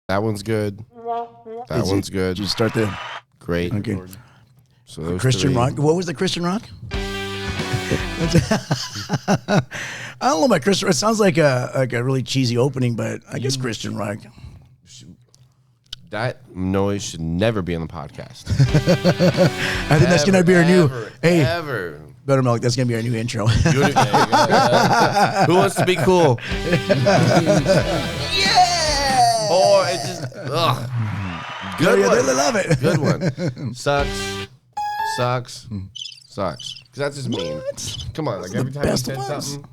That one's good. That one's good. Did you start there? Great. Okay. So those Christian three. rock. What was the Christian rock? I don't know about Christian. It sounds like a really cheesy opening, but I guess Christian rock. That noise should never be on the podcast. I think that's gonna be our new. Hey, ever. Buttermilk. That's gonna be our new intro. Who wants to be cool? Yeah. Or it just ugh. Good one. They love it. Good one. Sucks. Because that's just mean. Come on, like every time you said something.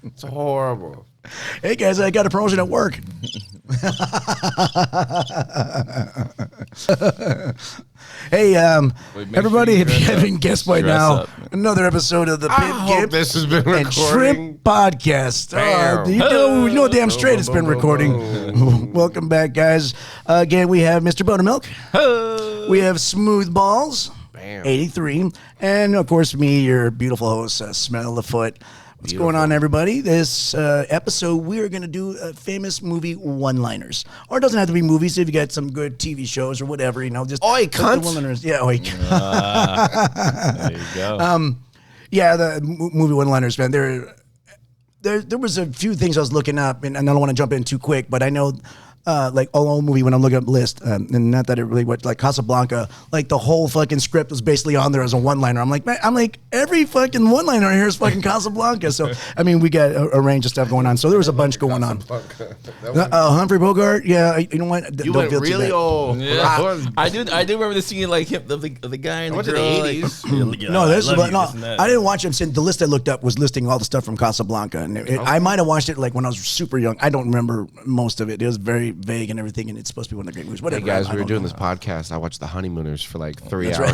It's horrible. Hey guys, I got a promotion at work. Hey, everybody, if you haven't guessed by now, another episode of the Pimp, Gimp, this has been and Shrimp Podcast. You know damn straight it's been recording. Welcome back, guys. Again, we have Mr. Buttermilk. We have Smooth Balls, 83. And, of course, me, your beautiful host, Smell the Foot. What's going on, everybody? This episode, we're going to do famous movie one-liners. Or it doesn't have to be movies if you got some good TV shows or whatever, you know. Just oi, cunt. One-liners. Yeah, oi. There you go. Yeah, the movie one-liners, man. There was a few things I was looking up, and I don't want to jump in too quick, but I know... like all movie when I'm looking up the list, and not that it really went like Casablanca, like the whole fucking script was basically on there as a one-liner. I'm like, man, every fucking one-liner here is fucking Casablanca. So I mean, we got a range of stuff going on. So there was a bunch going on. Humphrey Bogart, yeah, you know what? You went really old. Yeah. I do remember the scene like him, the guy in the girl. The 80s. No, I didn't watch it. The list I looked up was listing all the stuff from Casablanca, and I might have watched it like when I was super young. I don't remember most of it. It was very vague and everything, and it's supposed to be one of the great movies. Whatever. Hey guys, we were doing this podcast. I watched The Honeymooners for like 3 hours. Right.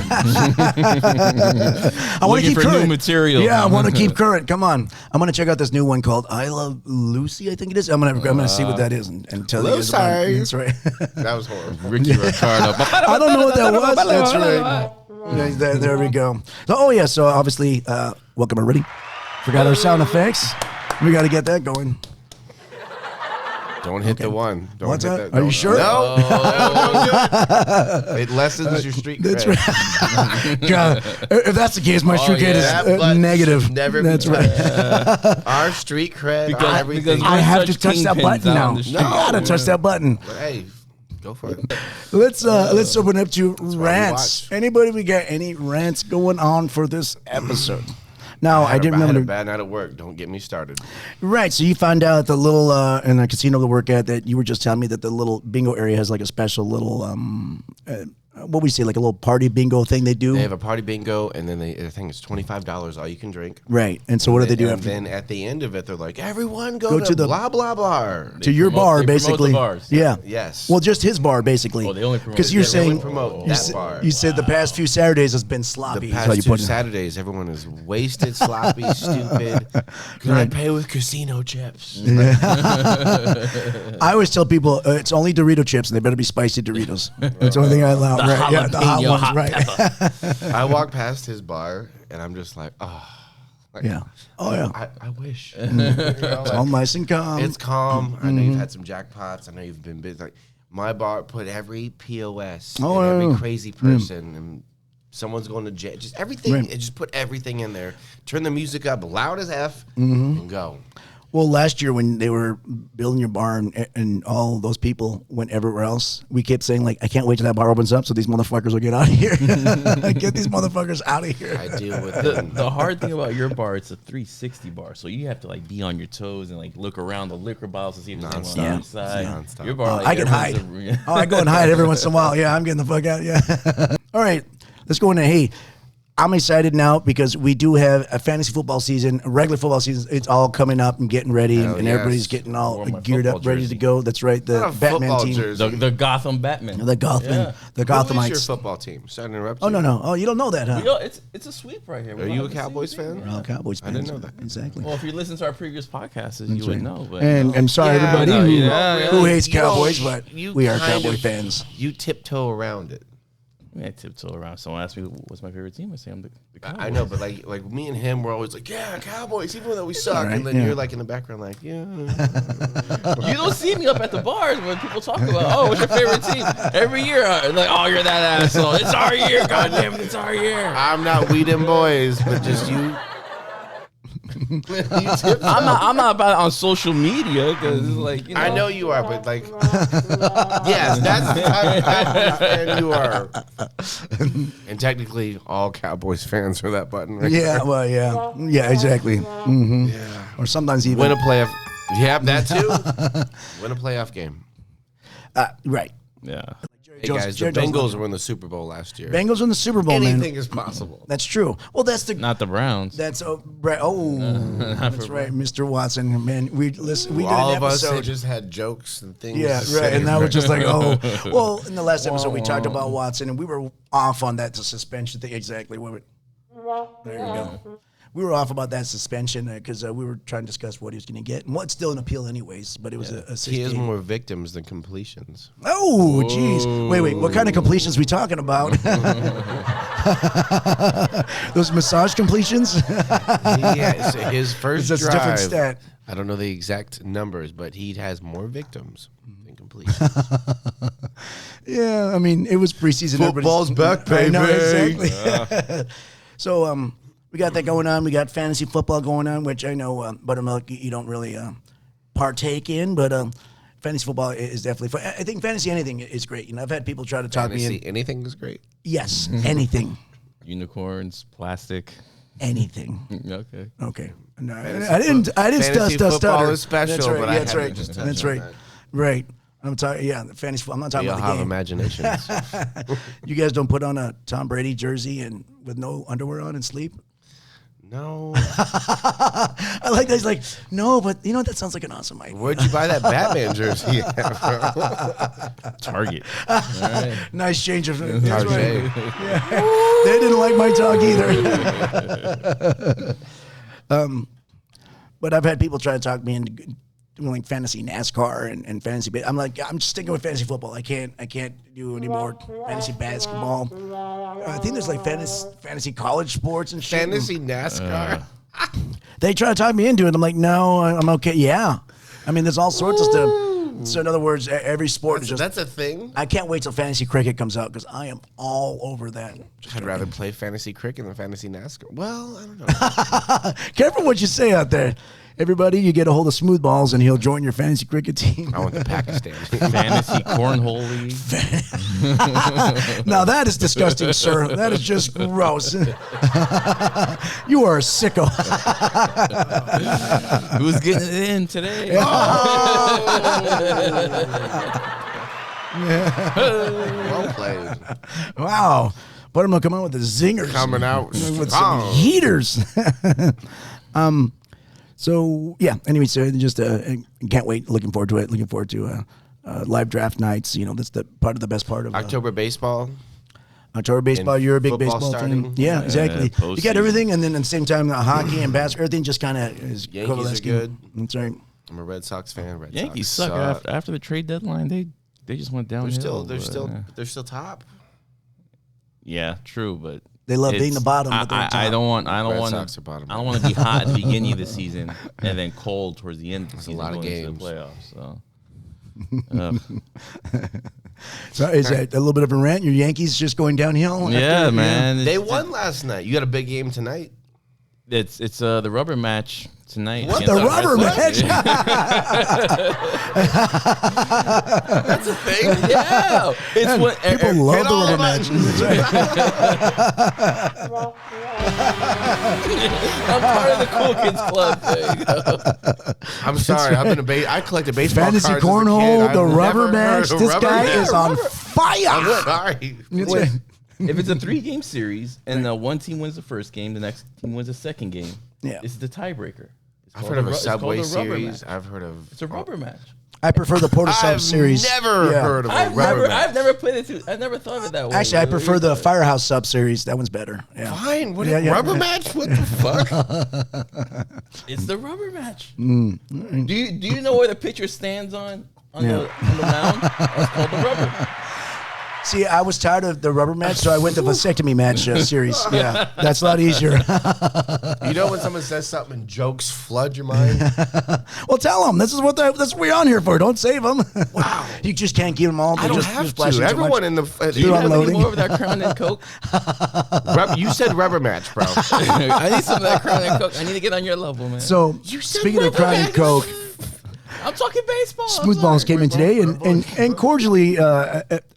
I want to keep current. New material. Yeah, I want to keep current. Come on, I'm gonna check out this new one called I Love Lucy. I think it is. I'm gonna see what that is and tell you guys about it. That's right. That was horrible. Ricky Ricardo. I don't know what that was. That's right. Yeah, there we go. So, so obviously, welcome everybody. Forgot our sound effects. We got to get that going. Don't hit the one. Don't What's hit that? Are you sure? No. Don't do it. It lessens your street cred. That's right. God, if that's the case, my street cred is negative. Never that's right. Our street cred, because I have to touch that button now. No. I gotta touch that button. But hey, go for it. Let's open up to rants. Anybody, we got any rants going on for this episode? Now, I didn't remember. I had a bad night at work. Don't get me started. Right. So you found out the little in the casino to work at that you were just telling me that the little bingo area has like a special little what we say, like a little party bingo thing they do. They have a party bingo, and then I think it's $25 all you can drink. Right. And so what do they do after? And then at the end of it, they're like, everyone go to the blah blah blah. To your bar, basically. The bars. Yeah. Yes. Well, just his bar, basically. Well, they only promote. Because you're saying that bar. You said the past few Saturdays has been sloppy. The past 2 Saturdays, everyone is wasted, sloppy, stupid. Can I pay with casino chips? Yeah. I always tell people it's only Dorito chips, and they better be spicy Doritos. That's the only thing I allow. Right? Yeah, the hot ones, right? I walk past his bar, and I'm just like, oh. Like, yeah. Oh, yeah. I wish. It's all nice and calm. It's calm. I know you've had some jackpots. I know you've been busy. Like, my bar put every POS and every crazy person and someone's going to jail. Just everything. Right. It just put everything in there. Turn the music up loud as F and go. Well, last year when they were building your bar and all those people went everywhere else, we kept saying, like, I can't wait till that bar opens up so these motherfuckers will get out of here. Get these motherfuckers out of here. I deal with it. The hard thing about your bar, it's a 360 bar, so you have to like be on your toes and like look around the liquor bottles to see if there's anyone on the side. Non-stop. Your bar, like, I can hide. I go and hide every once in a while. Yeah, I'm getting the fuck out. Yeah. All right, let's go into, hey, I'm excited now because we do have a fantasy football season, a regular football season. It's all coming up and getting ready, and everybody's getting all geared up, ready to go. That's right, the Batman team, the Gotham Batman, the Gothamites. Who is your football team? Sorry to interrupt you. Oh no! Oh, you don't know that, huh? It's a sweep right here. Are you a Cowboys fan? We're all Cowboys fans. I didn't know that. Exactly. Well, if you listen to our previous podcasts, you would know. But and I'm sorry, everybody who hates Cowboys, but we are Cowboy fans. You tiptoe around it. I tiptoe around. Someone asked me what's my favorite team. I say I'm the Cowboys. I know, but like me and him, we're always like, yeah, Cowboys, even though we suck. Right, and then you're like in the background, like, yeah. You don't see me up at the bars when people talk about, what's your favorite team? Every year, like, you're that asshole. It's our year, goddamn it, it's our year. I'm not we them boys, but just you. I'm not about it on social media because like I know you are, but like yes, that's the type of Cowboys fan you are. And technically, all Cowboys fans are that button. Right yeah, exactly. Mm-hmm. Yeah. Or sometimes even win a playoff. Yeah, that too. Win a playoff game. Right. Yeah. Hey guys, the Bengals were in the Super Bowl last year. Bengals in the Super Bowl, Anything is possible. That's true. Well, that's not the Browns. That's that's right, Mr. Watson. Man, we did all an of us episode. just had jokes and things. Yeah, right. And now we're just like, well, in the last episode we talked about Watson, and we were off on that suspension thing. Exactly. There you go. We were off about that suspension because we were trying to discuss what he was going to get. And what's still an appeal anyways, but it was a 16. He has more victims than completions. Oh, jeez. Wait. What kind of completions we talking about? Those massage completions? Yeah, so his first That's drive, a different stat. I don't know the exact numbers, but he has more victims than completions. Yeah, I mean, it was preseason. Football's back, baby. I know, exactly. So, we got that going on. We got fantasy football going on, which I know, Buttermilk, you don't really partake in, but fantasy football is definitely fun. I think fantasy anything is great. You know, I've had people try to talk me in. Anything is great. Yes, anything. Unicorns, plastic. Anything. Okay. No, I didn't Fantasy football is special, that's right, but I that's had to right. just touch That's on right. that. Right. I'm talking. Yeah, the fantasy. I'm not talking We all about the have game. imaginations. You guys don't put on a Tom Brady jersey and with no underwear on and sleep. No. I like that. He's like, no, but you know that sounds like an awesome idea. Where'd you buy that Batman jersey at, bro? Target. Right. Nice change of. Target. That's right. Yeah. They didn't like my talk either. But I've had people try to talk me into doing like fantasy NASCAR and fantasy. I'm like, I'm just sticking with fantasy football. I can't do any more fantasy basketball. I think there's like fantasy college sports and shit. Fantasy NASCAR. They try to talk me into it. I'm like, no, I'm okay. Yeah. I mean, there's all sorts of stuff. So in other words, every sport is just. That's a thing? I can't wait till fantasy cricket comes out because I am all over that. I'd rather play fantasy cricket than fantasy NASCAR. Well, I don't know. Careful what you say out there. Everybody, you get a hold of Smooth Balls and he'll join your fantasy cricket team. I want the Pakistan. Fantasy cornhole league. Now that is disgusting, sir. That is just gross. You are a sicko. Who's getting it in today? Well played. Wow. Buttermilk come on with the zingers. Coming out with strong. some heaters. So yeah. Anyway, so just can't wait. Looking forward to it. Looking forward to live draft nights. You know, that's the best part of October baseball. October baseball. You're a big football baseball starting. fan. Yeah, exactly. You got everything, and then at the same time, hockey and basketball. Everything just kind of is Yankees coalescing. are good. That's right. I'm a Red Sox fan. Yankees Sox suck. After the trade deadline. They just went downhill. They're still top. Yeah, true, but they love being the bottom. I don't want Sox are bottom. I don't want to be hot at the beginning of the season and then cold towards the end of the season. a lot of going games. into the playoffs. So. So is that a little bit of a rant? Your Yankees just going downhill? Yeah, man. They won last night. You got a big game tonight. It's the rubber match tonight. What, the rubber match? That's a thing. Yeah, it's what People love the rubber match. I'm part of the cool kids club thing. I'm sorry. I collected baseball Fantasy cards as a cornhole, kid. the I've rubber never match. heard of This rubber guy match. is on fire. I'm sorry. That's right. If it's a 3-game series and one team wins the first game, the next team wins the second game. Yeah. This is the tiebreaker. I've heard of a Subway series. Match. I've heard of. It's a rubber match. I prefer the Porta Sub series. I've never heard of a rubber match. I've never played it too. I've never thought of it that way. Actually, I prefer the Firehouse Sub series. That one's better. Yeah. Fine. What rubber match? What the fuck? It's the rubber match. Do you know where the pitcher stands on the mound? It's called the rubber. See, I was tired of the rubber match, so I went to vasectomy match series. Yeah, that's a lot easier. You know when someone says something and jokes flood your mind? Well, tell them. That's what we're on here for. Don't save them. Wow. You just can't keep them all. I don't have to. Everyone in the... Do you have any more of that Crown and Coke? You said rubber match, bro. I need some of that Crown and Coke. I need to get on your level, man. So, speaking of Crown and Coke... I'm talking baseball. Smoothballs came in today and cordially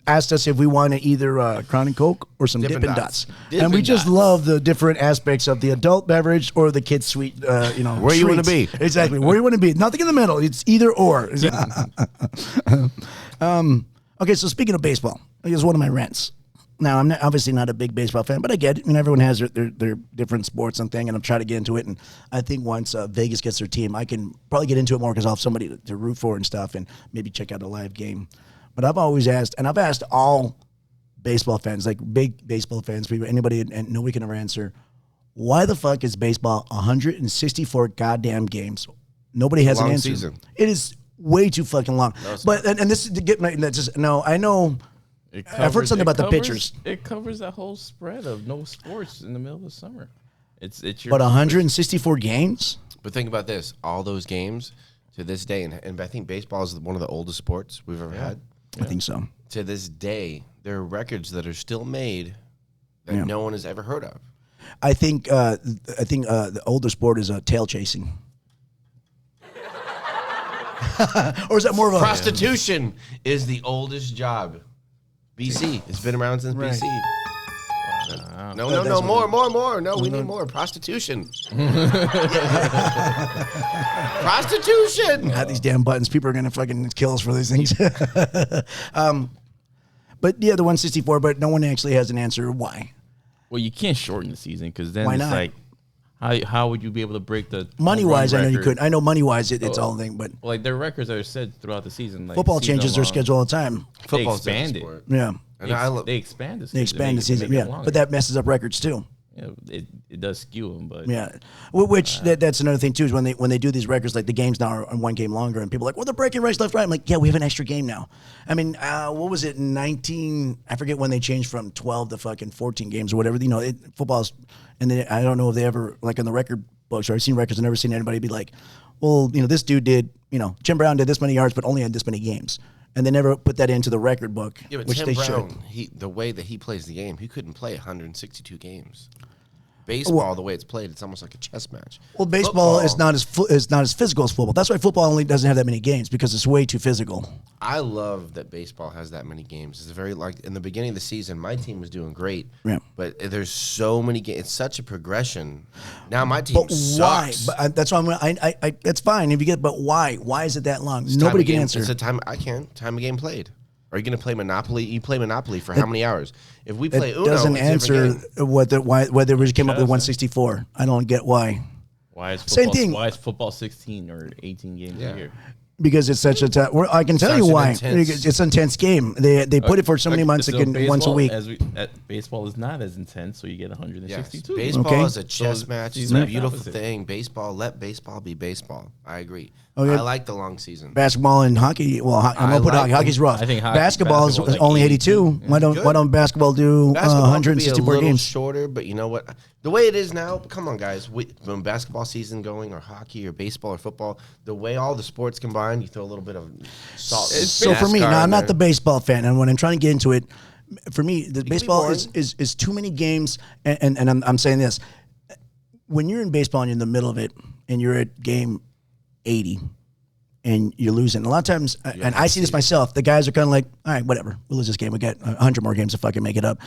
asked us if we wanted either Crown and Coke or some Dippin' Dots. And we just love the different aspects of the adult beverage or the kid's sweet, Where you want to be. Exactly. Where you want to be. Nothing in the middle. It's either or. Okay, so speaking of baseball, here's one of my rants. Now, I'm obviously not a big baseball fan, but I get it. I mean, everyone has their different sports and thing, and I'm trying to get into it. And I think once Vegas gets their team, I can probably get into it more because I'll have somebody to root for and stuff and maybe check out a live game. But I've always asked, and I've asked all baseball fans, like big baseball fans, people, anybody, and nobody can ever answer, why the fuck is baseball 164 goddamn games? Nobody has an answer. Season. It is way too fucking long. No, but and this is to get my just no, I know. I've heard something about the pitchers. It covers that whole spread of no sports in the middle of the summer. It's your. But 164 games. But think about this: all those games to this day, and I think baseball is one of the oldest sports we've ever had. I think so. To this day, there are records that are still made that no one has ever heard of. I think the older sport is tail chasing. Or is that more of a prostitution? Is the oldest job. BC. It's been around since BC. No, more. No, we need more. Prostitution. Prostitution. Have these damn buttons. People are going to fucking kill us for these things. But yeah, the 164, but no one actually has an answer. Why? Well, you can't shorten the season because then Why it's not? like, how would you be able to break the money-wise? I know you could. I know money-wise it's all a thing, but like their records are set throughout the season. Like football changes their schedule all the time. Football's expand it. Yeah, they expand the season. They expand the season. Yeah, but that messes up records too. Yeah, it does skew them, but yeah, which that's another thing too is when they do these records, like the games now are on one game longer, and people are like, well, they're breaking rights left, right. I'm like, yeah, we have an extra game now. I mean, what was it, 19? I forget when they changed from 12 to fucking 14 games or whatever. You know, football's, and then I don't know if they ever like in the record books or I've seen records, I've never seen anybody be like, well, you know, this dude did, you know, Jim Brown did this many yards, but only had this many games. And they never put that into the record book, which Tim they Brown, should. The way that he plays the game, he couldn't play 162 games. Baseball, the way it's played, it's almost like a chess match. Well, baseball is not as physical as football. That's why football only doesn't have that many games because it's way too physical. I love that baseball has that many games. It's very like in the beginning of the season, my team was doing great. Yeah. But there's so many games. It's such a progression. Now my team sucks. Why? But that's why I that's fine if you get. But why? Why is it that long? Nobody can answer. It's a time of game played. Are you going to play Monopoly? You play Monopoly for how many hours? If we play Uno, doesn't answer whether we came up with Doesn't. 164. I don't get why. Why is football, Same thing. Why is football 16 or 18 games a year? Because it's such a I can tell you why. Intense. It's an intense game. They put it for so many months once a week. Baseball is not as intense, so you get 162. Yes. Baseball Okay. is a chess match. It's a beautiful thing. Let baseball be baseball. I agree. Okay. I like the long season. Basketball and hockey. Well, I'm gonna put hockey. Hockey's rough. I think basketball is like only 82. 82. Why don't basketball do Basketball 164 could be a little games? shorter, but you know what? The way it is now, come on, guys. When basketball season going, or hockey, or baseball, or football, the way all the sports combine, you throw a little bit of salt. So for me, now I'm not the baseball fan, and when I'm trying to get into it, for me, the baseball is too many games, and I'm saying this: when you're in baseball and you're in the middle of it, and you're at game 80. And you're losing. A lot of times, and I see this myself, the guys are kind of like, all right, whatever. We'll lose this game. We got 100 more games to fucking make it up.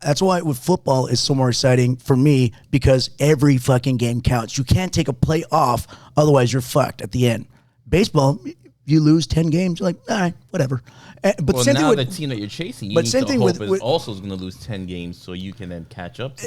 That's why with football is so more exciting for me because every fucking game counts. You can't take a play off, otherwise you're fucked at the end. Baseball, you lose 10 games, you're like, all right, whatever. But same now thing with the team that you're chasing, you but need same to thing hope with is also going to lose 10 games so you can then catch up.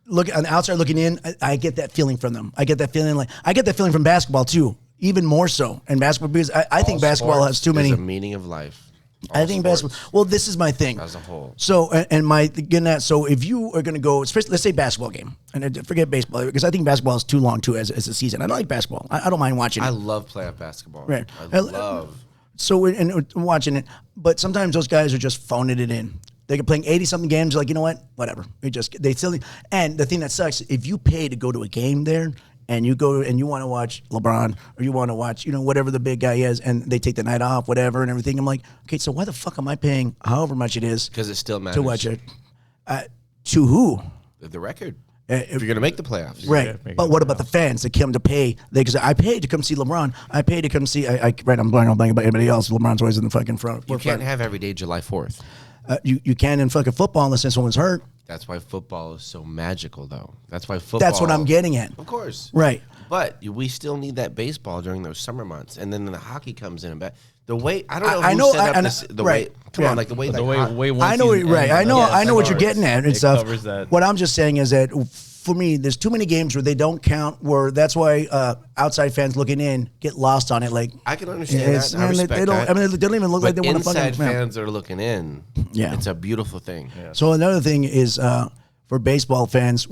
Look on the outside looking in, I get that feeling from them. I get that feeling from basketball too. Even more so in basketball because I think basketball has too many. There's a meaning of life. I think basketball. Well, this is my thing as a whole. So and my getting that. So if you are going to go, especially let's say basketball game, and forget baseball because I think basketball is too long too as a season. I don't like basketball. I don't mind watching. I love playoff basketball. Right. I love. So and watching it, but sometimes those guys are just phoning it in. They're playing 80-something games. You're like, you know what? Whatever. They still. And the thing that sucks, if you pay to go to a game there, and you go and you want to watch LeBron or you want to watch, whatever the big guy is, and they take the night off, whatever, and everything. I'm like, okay, so why the fuck am I paying however much it is? Because it still matters to watch it. To who? The record. If you're gonna make the playoffs, right? But what about the fans that come to pay? Because I paid to come see LeBron. I paid to come see. I'm blanking about anybody else. LeBron's always in the fucking front. You can't have every day July 4th. You can in fucking football unless someone's hurt. That's why football is so magical, though. That's why football. That's what I'm getting at. Of course, right. But we still need that baseball during those summer months, and then the hockey comes in. And the way I don't know who set up the way. Come on, like the way. I know. Right. I know what you're getting at and stuff. What I'm just saying is that for me, there's too many games where they don't count. Where that's why outside fans looking in get lost on it. Like I can understand that. I respect they don't. that. I mean, they don't even look like they want to fucking. Inside fans are looking in. Yeah, it's a beautiful thing. Yeah. So another thing is. For baseball fans,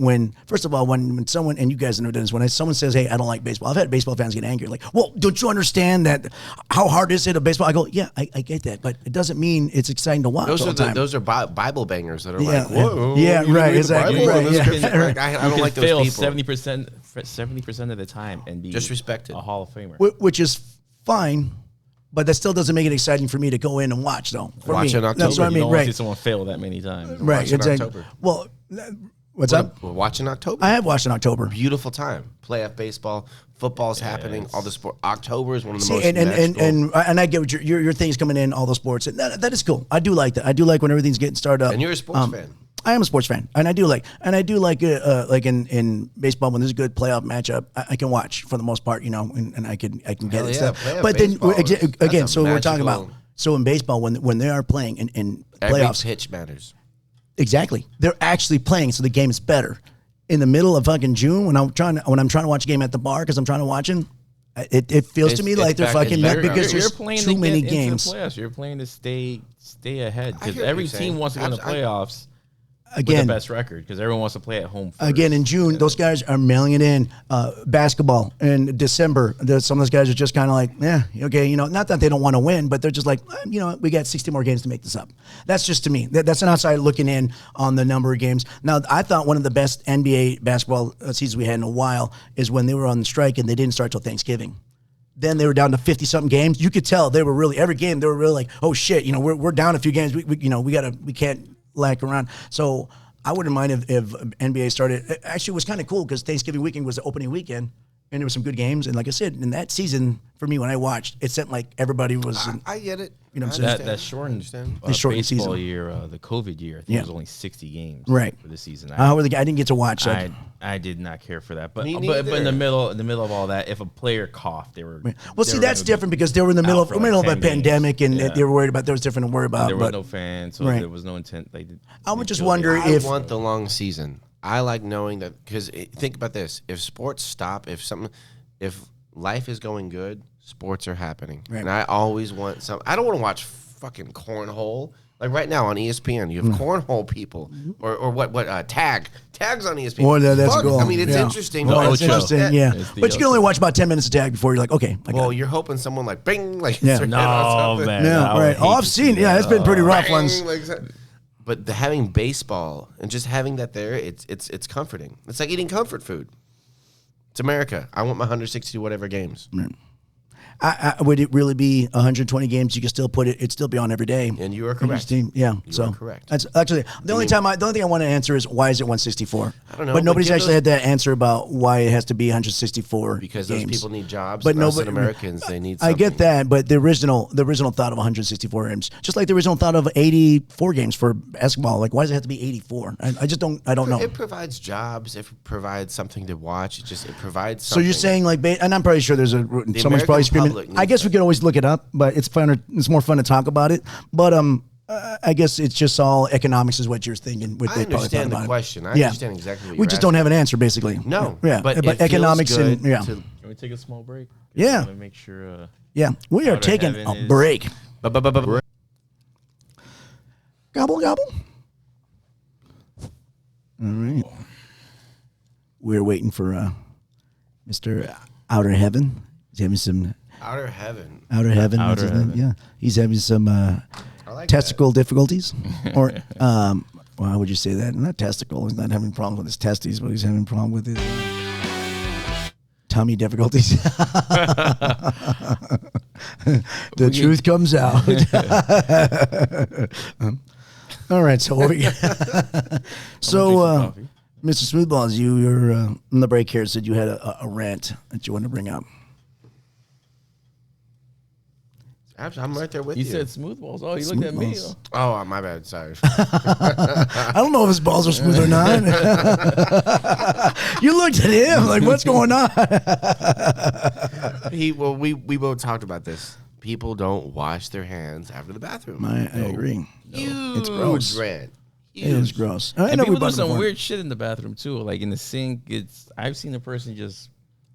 first of all, when someone, and you guys know this, when someone says, hey, I don't like baseball, I've had baseball fans get angry. Like, well, don't you understand that how hard is it of baseball? I go, yeah, I get that, but it doesn't mean it's exciting to watch Those are Bible bangers that are like, whoa. Yeah, right, exactly. Right, yeah. I don't like those fail people. 70% of the time and be disrespected. A Hall of Famer. Which is fine. But that still doesn't make it exciting for me to go in and watch, though. Watch in October. That's what I mean. You don't want to see someone fail that many times. Right, exactly. Well, what's up? Watch in October. I have watched in October. Beautiful time. Playoff baseball, football's happening. All the sport. October is one of the most and I get what your thing's coming in. All the sports. That is cool. I do like that. I do like when everything's getting started up. And you're a sports fan. I am a sports fan, and I do like like in baseball when there's a good playoff matchup, I can watch for the most part, and I can get it stuff. But then again, so we're talking about in baseball when they are playing in playoffs, every pitch matters. Exactly, they're actually playing, so the game is better. In the middle of fucking June, when I'm trying to watch a game at the bar because I'm trying to watch it. It feels to me like they're fucking because there's too many games. You're playing to stay ahead because every team wants to go in the playoffs. Again, with the best record because everyone wants to play at home first. Again, in June, those guys are mailing it in. Basketball in December, some of those guys are just kind of like, okay, not that they don't want to win, but they're just like, we got 60 more games to make this up. That's just to me. That's an outside looking in on the number of games. Now, I thought one of the best NBA basketball seasons we had in a while is when they were on the strike and they didn't start till Thanksgiving. Then they were down to 50-something games. You could tell they were really every game. They were really like, oh shit, we're down a few games. We can't lack around. So I wouldn't mind if NBA started. Actually, it was kind of cool because Thanksgiving weekend was the opening weekend, and there were some good games. And like I said, in that season, for me, when I watched, it seemed like everybody was. I get it. What I'm saying? That shortened baseball season. Year, the COVID year, I think it was only 60 games for the season. I didn't get to watch that. I did not care for that. But in the middle of all that, if a player coughed, they were. Well, see, that's different because they were in the middle of a pandemic and they were worried about. There was different to worry about. There was no fans, so there was no intent. I would just wonder if I want the long season. I like knowing that because think about this: if sports stop, if life is going good, sports are happening, and I always want some. I don't want to watch fucking cornhole. Like right now on ESPN, you have cornhole people, or what? Tags on ESPN. Well, that's cool. I mean, it's interesting. It's interesting, yeah. But you can only watch about 10 minutes of tag before you're like, okay. You're hoping someone like bing, like no, man. Yeah, right. Oh, I've seen. Yeah, it's been pretty rough ones. But having baseball and just having that there, it's comforting. It's like eating comfort food. It's America. I want my 160 whatever games. Right. Would it really be 120 games? You could still put it. It'd still be on every day. And you are correct. Yeah, you are correct. That's actually the only thing I want to answer is why is it 164? I don't know. But nobody's actually had that answer about why it has to be 164. Because games. those people need jobs. But us Americans, they need. I get that, but the original thought of 164 games, just like the original thought of 84 games for basketball. Like, why does it have to be 84? I just don't. I don't know. It provides jobs. It provides something to watch. It provides. Something. So you're saying like, and I'm probably sure there's someone's probably screaming. I guess we could always look it up, but it's fun. It's more fun to talk about it. But I guess it's just all economics is what you're thinking. I understand the question. I understand exactly what you're We just don't have an answer, basically. No. Yeah. But economics and Can we take a small break? Yeah. I want to make sure. We are taking a break. Gobble gobble. All right. We're waiting for Mr. Outer Heaven. He's having some Outer Heaven. Outer Heaven. Outer that's his name. Heaven. Yeah, he's having some like testicle difficulties, or well, how would you say that? Not testicle. He's not having problems with his testes, but he's having a problem with his tummy difficulties. The truth comes out. All right, so what we so Mr. Smoothballs, you're in the break here said you had a rant that you wanted to bring up. I'm right there with you. You said smooth balls. Oh, you looked at me. Oh, my bad. Sorry. I don't know if his balls are smooth or not. You looked at him like, what's going on? We both talked about this. People don't wash their hands after the bathroom. I agree. Huge It's gross. rant. It is gross. And people do some weird shit in the bathroom too. Like in the sink, I've seen a person just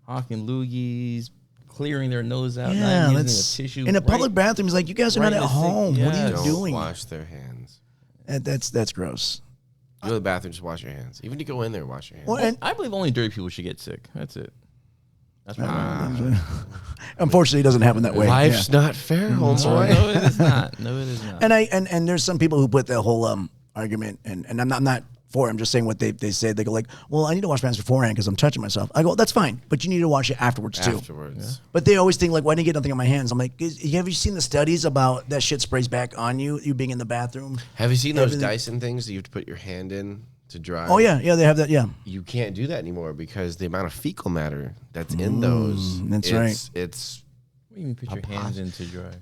hawking loogies, clearing their nose out, not using a tissue. In a public bathroom, it's like, you guys are not at home. What are you doing? Wash their hands. That's gross. You go to the bathroom, just wash your hands. Even if you go in there, wash your hands. Well, I believe only dirty people should get sick. That's it. That's my Unfortunately, it doesn't happen that way. Life's not fair, homeboy. No, it is not. No, it is not. And there's some people who put that whole argument, and I'm not for it. I'm just saying what they say. They go like, well, I need to wash my hands beforehand because I'm touching myself. I go, that's fine, but you need to wash it afterwards too. Afterwards. But they always think like, why didn't you get nothing on my hands? I'm like, have you seen the studies about that shit sprays back on you being in the bathroom? Have you seen those Dyson things that you have to put your hand in to dry? Oh yeah, they have that. Yeah, you can't do that anymore because the amount of fecal matter that's in those. That's right. It's. What do you mean put your hands in to dry?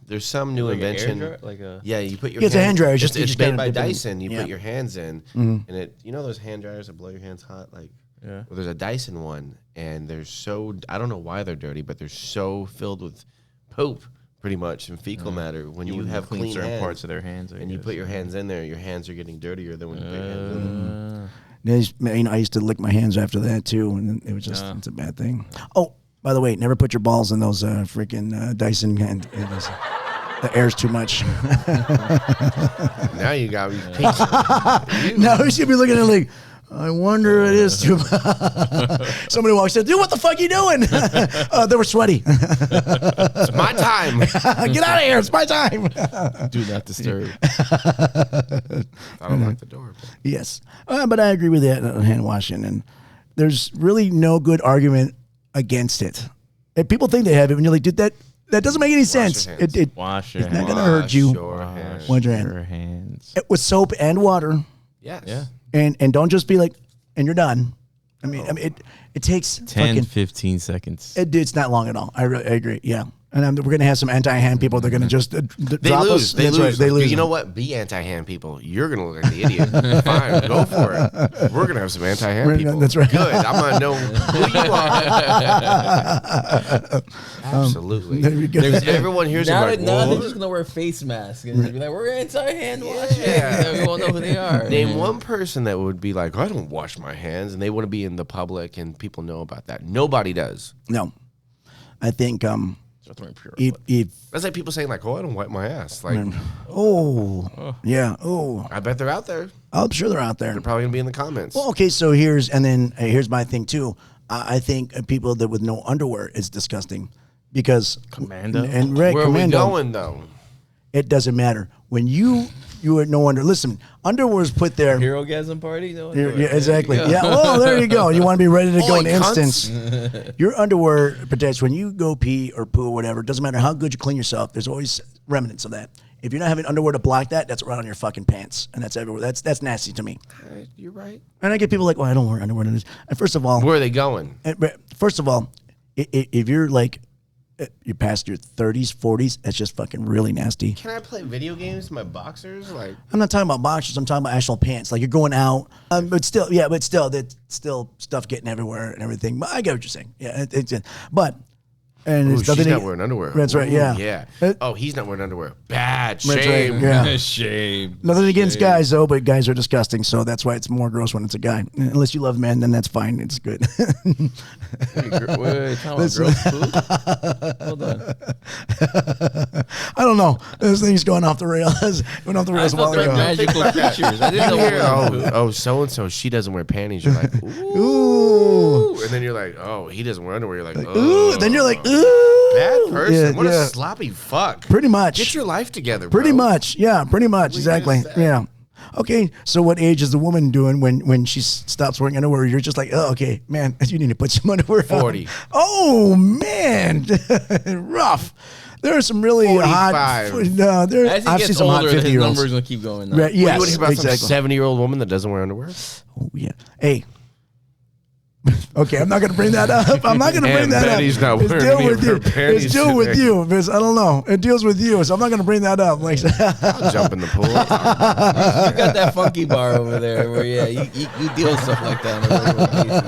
There's some new invention. Air dryer? You put your. It's a hand dryer. It's made by Dyson. You put your hands in, and it. You know those hand dryers that blow your hands hot, like. Yeah. Well, there's a Dyson one, and they're so. I don't know why they're dirty, but they're so filled with poop, pretty much, and fecal matter. When you have clean certain hands, parts of their hands, and you put your hands in there, your hands are getting dirtier than when you put your hands in there. I used to lick my hands after that too, and it was just it's a bad thing. Oh, by the way, never put your balls in those freaking Dyson hand. The air's too much. Now you got me. Now he's gonna be looking at it like, I wonder it is too much. Somebody walks in, dude, what the fuck are you doing? They were sweaty. It's my time. Get out of here. It's my time. Do not disturb. I don't lock the door. Yes. But I agree with that on hand washing. And there's really no good argument against it. If people think they have it, and you're like, dude, that doesn't make any sense. Wash your hands. It's not going to hurt you. Wash your hands. With soap and water. Yes. Yeah. And don't just be like, and you're done. I mean, it takes 10, 15 seconds. It's not long at all. I agree. Yeah. And we're going to have some anti-hand people. They're going to just drop us. They lose. They lose. You know what? Be anti-hand people. You're going to look like the idiot. Fine. Go for it. We're going to have some anti-hand people. That's right. Good. I'm going to know who you are. Absolutely. Everyone here's now like, they're just going to wear face masks. And be like, we're anti-hand washing. Yeah. We won't know who they are. Name one person that would be like, I don't wash my hands. And they want to be in the public and people know about that. Nobody does. No. I think... That's like people saying like, "Oh, I don't wipe my ass." Like, yeah, I bet they're out there. I'm sure they're out there. They're probably gonna be in the comments. Well, okay, so here's my thing too. I think people that with no underwear is disgusting because Commando. And where Commando, are we going though? It doesn't matter when you are no under. Listen, underwear is put there. Hero-gasm party? No yeah, exactly. Yeah. Oh, there you go. You want to be ready to go in instance. Your underwear protects when you go pee or poo or whatever. It doesn't matter how good you clean yourself. There's always remnants of that. If you're not having underwear to block that, that's right on your fucking pants, and that's everywhere. That's nasty to me. You're right. And I get people like, well, I don't wear underwear. And first of all, where are they going? First of all, if you're like, you're past your 30s, 40s, that's just fucking really nasty. Can I play video games in my boxers? Like, I'm not talking about boxers. I'm talking about actual pants. Like you're going out, but still, that's still stuff getting everywhere and everything. But I get what you're saying. Yeah, she's not wearing underwear. That's right. Yeah. Yeah. He's not wearing underwear. Bad shame. That's right, yeah. Shame. Nothing against guys though, but guys are disgusting. So that's why it's more gross when it's a guy. Unless you love men, then that's fine. It's good. Wait, talking about girls' food? Hold on. I don't know. This thing's going off the rails. Went off the rails a while ago. Magical creatures. I didn't know. So and so, she doesn't wear panties. You're like, ooh. And then you're like, oh, he doesn't wear underwear. You're like, oh. Ooh. Then you're like, ooh. bad person. What a sloppy fuck. Pretty much. Get your life together, bro. Pretty much. Yeah, pretty much. Exactly. Yeah. Okay, so what age is the woman doing when she stops wearing underwear? You're just like, oh, okay, man, you need to put some underwear 40. on. Oh, man. Rough. There are some really 45. hot. No, I've seen some hot 50-year-olds. His number's going to keep going up. Right, yes, what do you think about exactly. some 70-year-old woman that doesn't wear underwear? Oh, yeah. Hey. Okay, I'm not going to bring that up. I'm not going to bring that Betty's up. Not wearing any of her panties It's dealing with today. you because I don't know. It deals with you, so I'm not going to bring that up. Like, I'll jump in the pool. You got that funky bar over there where, you deal with stuff like that on a regular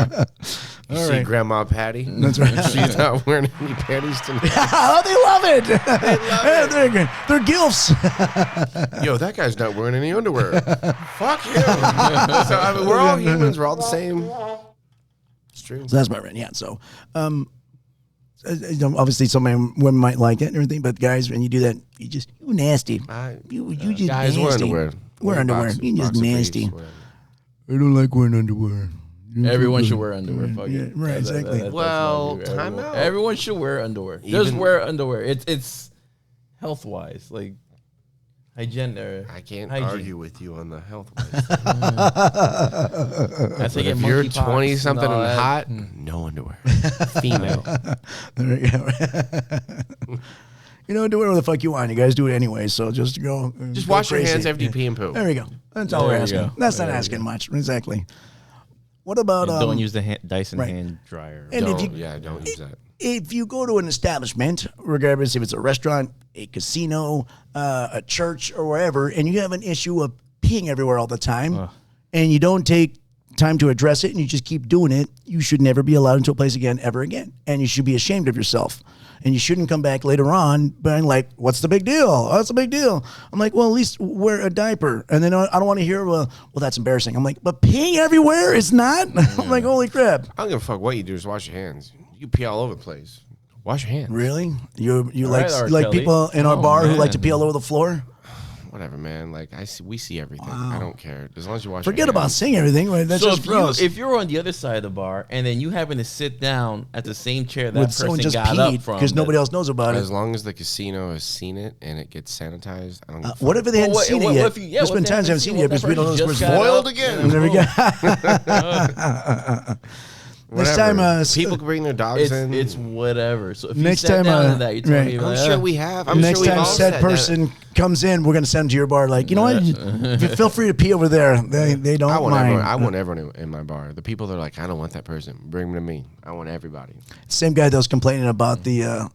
basis. You see Grandma Patty? That's right. She's not wearing any panties tonight. Oh, they love it. They're good. They're gilfs. Yo, that guy's not wearing any underwear. Fuck him. So, I mean, we're all humans. We're all the same. It's true. So that's my rant. Yeah. So, obviously, some women might like it and everything, but guys, when you do that, you nasty. You just guys nasty. wear underwear. Wear underwear. You just nasty. I don't like wearing underwear. Everyone should wear underwear. Fuck Yeah, it. right, exactly. Well, time out. Everyone should wear underwear. Just wear underwear. It's health wise, like hygiene. I can't hygiene. argue with you on the health. If you're 20 something and hot, no underwear. Female. There you go. Do whatever the fuck you want. You guys do it anyway, so just go. Just go wash crazy. your hands after you pee and poo. There we go. That's all we're asking. That's not asking much. Exactly. What about don't use the Dyson hand dryer. And don't use that. If you go to an establishment, regardless if it's a restaurant, a casino, a church, or wherever, and you have an issue of peeing everywhere all the time, and you don't take time to address it, and you just keep doing it, you should never be allowed into a place again, ever again. And you should be ashamed of yourself. And you shouldn't come back later on being like, what's the big deal? What's the big deal? I'm like, well, at least wear a diaper. And then I don't want to hear, well, that's embarrassing. I'm like, but peeing everywhere is not? I'm like, holy crap. I don't give a fuck what you do. Just wash your hands. You pee all over the place. Wash your hands. Really? You right, like people in our bar who like to pee all over the floor? Whatever, man. Like we see everything. I don't care. As long as you wash Forget your about hands. seeing everything. That's So just gross. if you're on the other side of the bar and then you happen to sit down at the same chair that When person someone just got up peed from, because nobody else knows about it. As long as the casino has seen it and it gets sanitized, I don't give a fuck. What if they hadn't seen it yet? There's been times I haven't seen it yet because we don't know this person's Boiled again. There we go. Next time, people can bring their dogs in. It's whatever. So if Next you sat time, down to that, you told right. me, I'm like, sure we have. I'm Next sure we've time all said said person comes in, we're going to send them to your bar. Like, you know what? Feel free to pee over there. They don't mind. I want everyone in my bar. The people that are like, I don't want that person. Bring them to me. I want everybody. Same guy that was complaining about the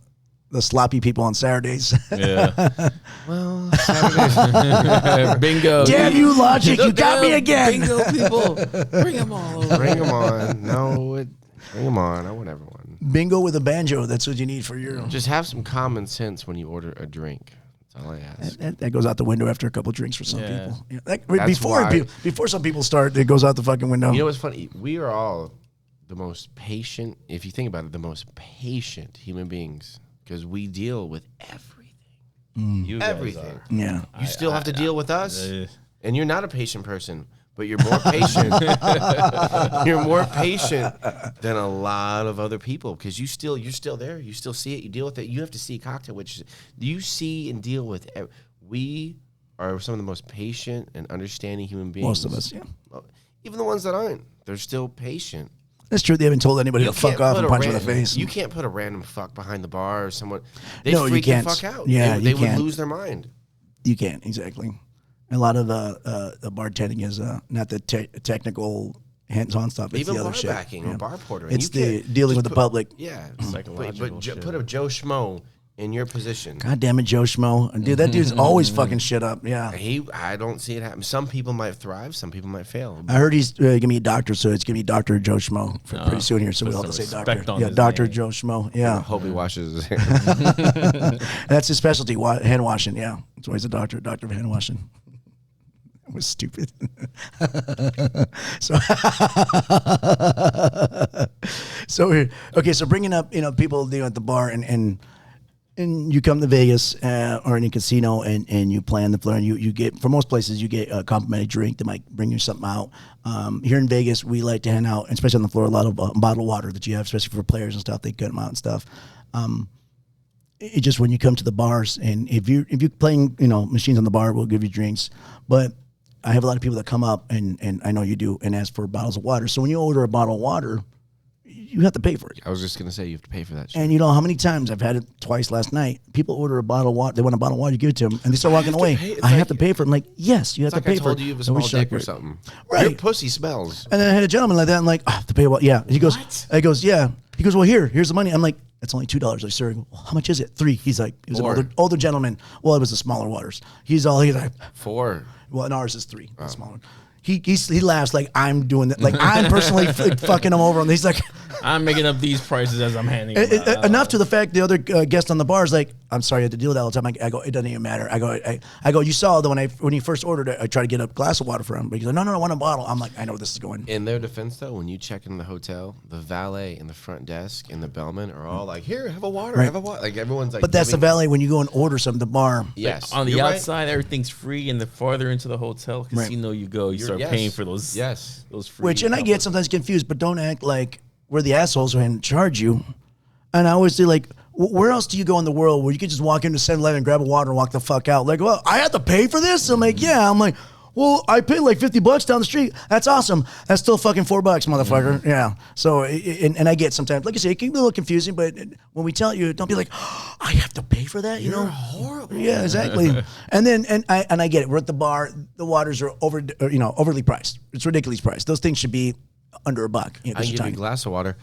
sloppy people on Saturdays. yeah. Well, Saturdays. Bingo. Damn you, Logic. You got me Damn again. Bingo people. Bring them all over. Bring them on. No, bring them on. I want everyone. Bingo with a banjo. That's what you need for your... Just have some common sense when you order a drink. That's all I ask. That goes out the window after a couple drinks for some Yeah. people. Yeah, That's before some people start, it goes out the fucking window. You know what's funny? We are all the most patient, if you think about it, the most patient human beings because we deal with everything. You guys Everything. are. Yeah. You still have to deal with us, and you're not a patient person, but you're more patient. You're more patient than a lot of other people because you're still there. You still see it. You deal with it. You have to see a cocktail, which you see and deal with. We are some of the most patient and understanding human beings. Most of us, yeah. Even the ones that aren't, they're still patient. That's true. They haven't told anybody to fuck off and punch in the face. You can't put a random fuck behind the bar or someone. They No, you freak the can't. fuck out. Yeah, they you would can't. lose their mind. You can't, exactly. A lot of the bartending is not the technical hands-on stuff. It's Even the other bar shit. backing or bar portering. It's You the can't dealing just with the public. Yeah. Psychological But shit. put a Joe Schmo in your position. God damn it, Joe Schmo. Dude, that dude's always fucking shit up. Yeah. I don't see it happen. Some people might thrive. Some people might fail. I heard he's going to be a doctor, so it's going to be Dr. Joe Schmo for pretty soon here. So we'll have to say some doctor. respect on Yeah, his Dr. name. Joe Schmo. I Yeah. hope he washes his hands. That's his specialty, hand washing. Yeah. That's why he's a doctor of hand washing. That was stupid. So bringing up, people at the bar and you come to Vegas or any casino and you plan the floor and you get, for most places, you get a complimentary drink. They might bring you something out. Here in Vegas, we like to hand out, especially on the floor, a lot of bottled water that you have, especially for players and stuff. They cut them out and stuff. It just when you come to the bars, and if you're playing, machines on the bar, we'll give you drinks. But I have a lot of people that come up, and I know you do, and ask for bottles of water. So when you order a bottle of water, you have to pay for it. I was just gonna say you have to pay for that shit. And you know how many times I've had it twice last night. People order a bottle of water. They want a bottle of water. You give it to them, and they start walking away. I have to pay for it. I'm like, yes, you have to pay for it. I told you have a small dick or something. Right. Your pussy smells. And then I had a gentleman like that. I'm like, I have to pay what? Yeah. And he goes, yeah. He goes, well, here's the money. I'm like, that's only $2. Like, sir, well, how much is it? $3. He's like, he was an older gentleman. Well, it was the smaller waters. He's like, $4. Well, and ours is $3. The smaller one. He laughs like I'm doing that, like I'm personally fucking him over. And he's like, I'm making up these prices as I'm handing them out. Enough to the fact the other guest on the bar is like, I'm sorry, I had to deal with that all the time. I go, it doesn't even matter. I go, you saw that when he first ordered it, I tried to get a glass of water for him, but he's like, no, I want a bottle. I'm like, I know where this is going. In their defense, though, when you check in the hotel, the valet and the front desk and the bellman are all like, here, have a water, have a water. Like everyone's like, but that's the valet when you go and order something at the bar. Yes, like, on the outside, everything's free, and the farther into the hotel casino you go, you start paying for those. Yes, those free. Which, and I get sometimes confused, but don't act like we're the assholes who and charge you. And I always say, like, where else do you go in the world where you could just walk into 7-Eleven, grab a water, and walk the fuck out? Like, well, I have to pay for this? I'm like, yeah. I'm like, well, I paid like $50 down the street. That's awesome. That's still fucking $4, motherfucker. Mm-hmm. Yeah. So, and I get sometimes, like I say, it can be a little confusing, but when we tell you, don't be like, oh, I have to pay for that. You're horrible. Yeah, exactly. And then, I get it. We're at the bar. The waters are overly priced. It's ridiculously priced. Those things should be under $1. I give you a glass of water.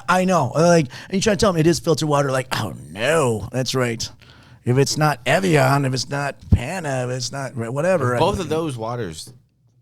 I know. Like, and you try to tell them it is filtered water. Like, oh no, that's right. If it's not Evian, if it's not Pana, if it's not whatever. Both of those waters,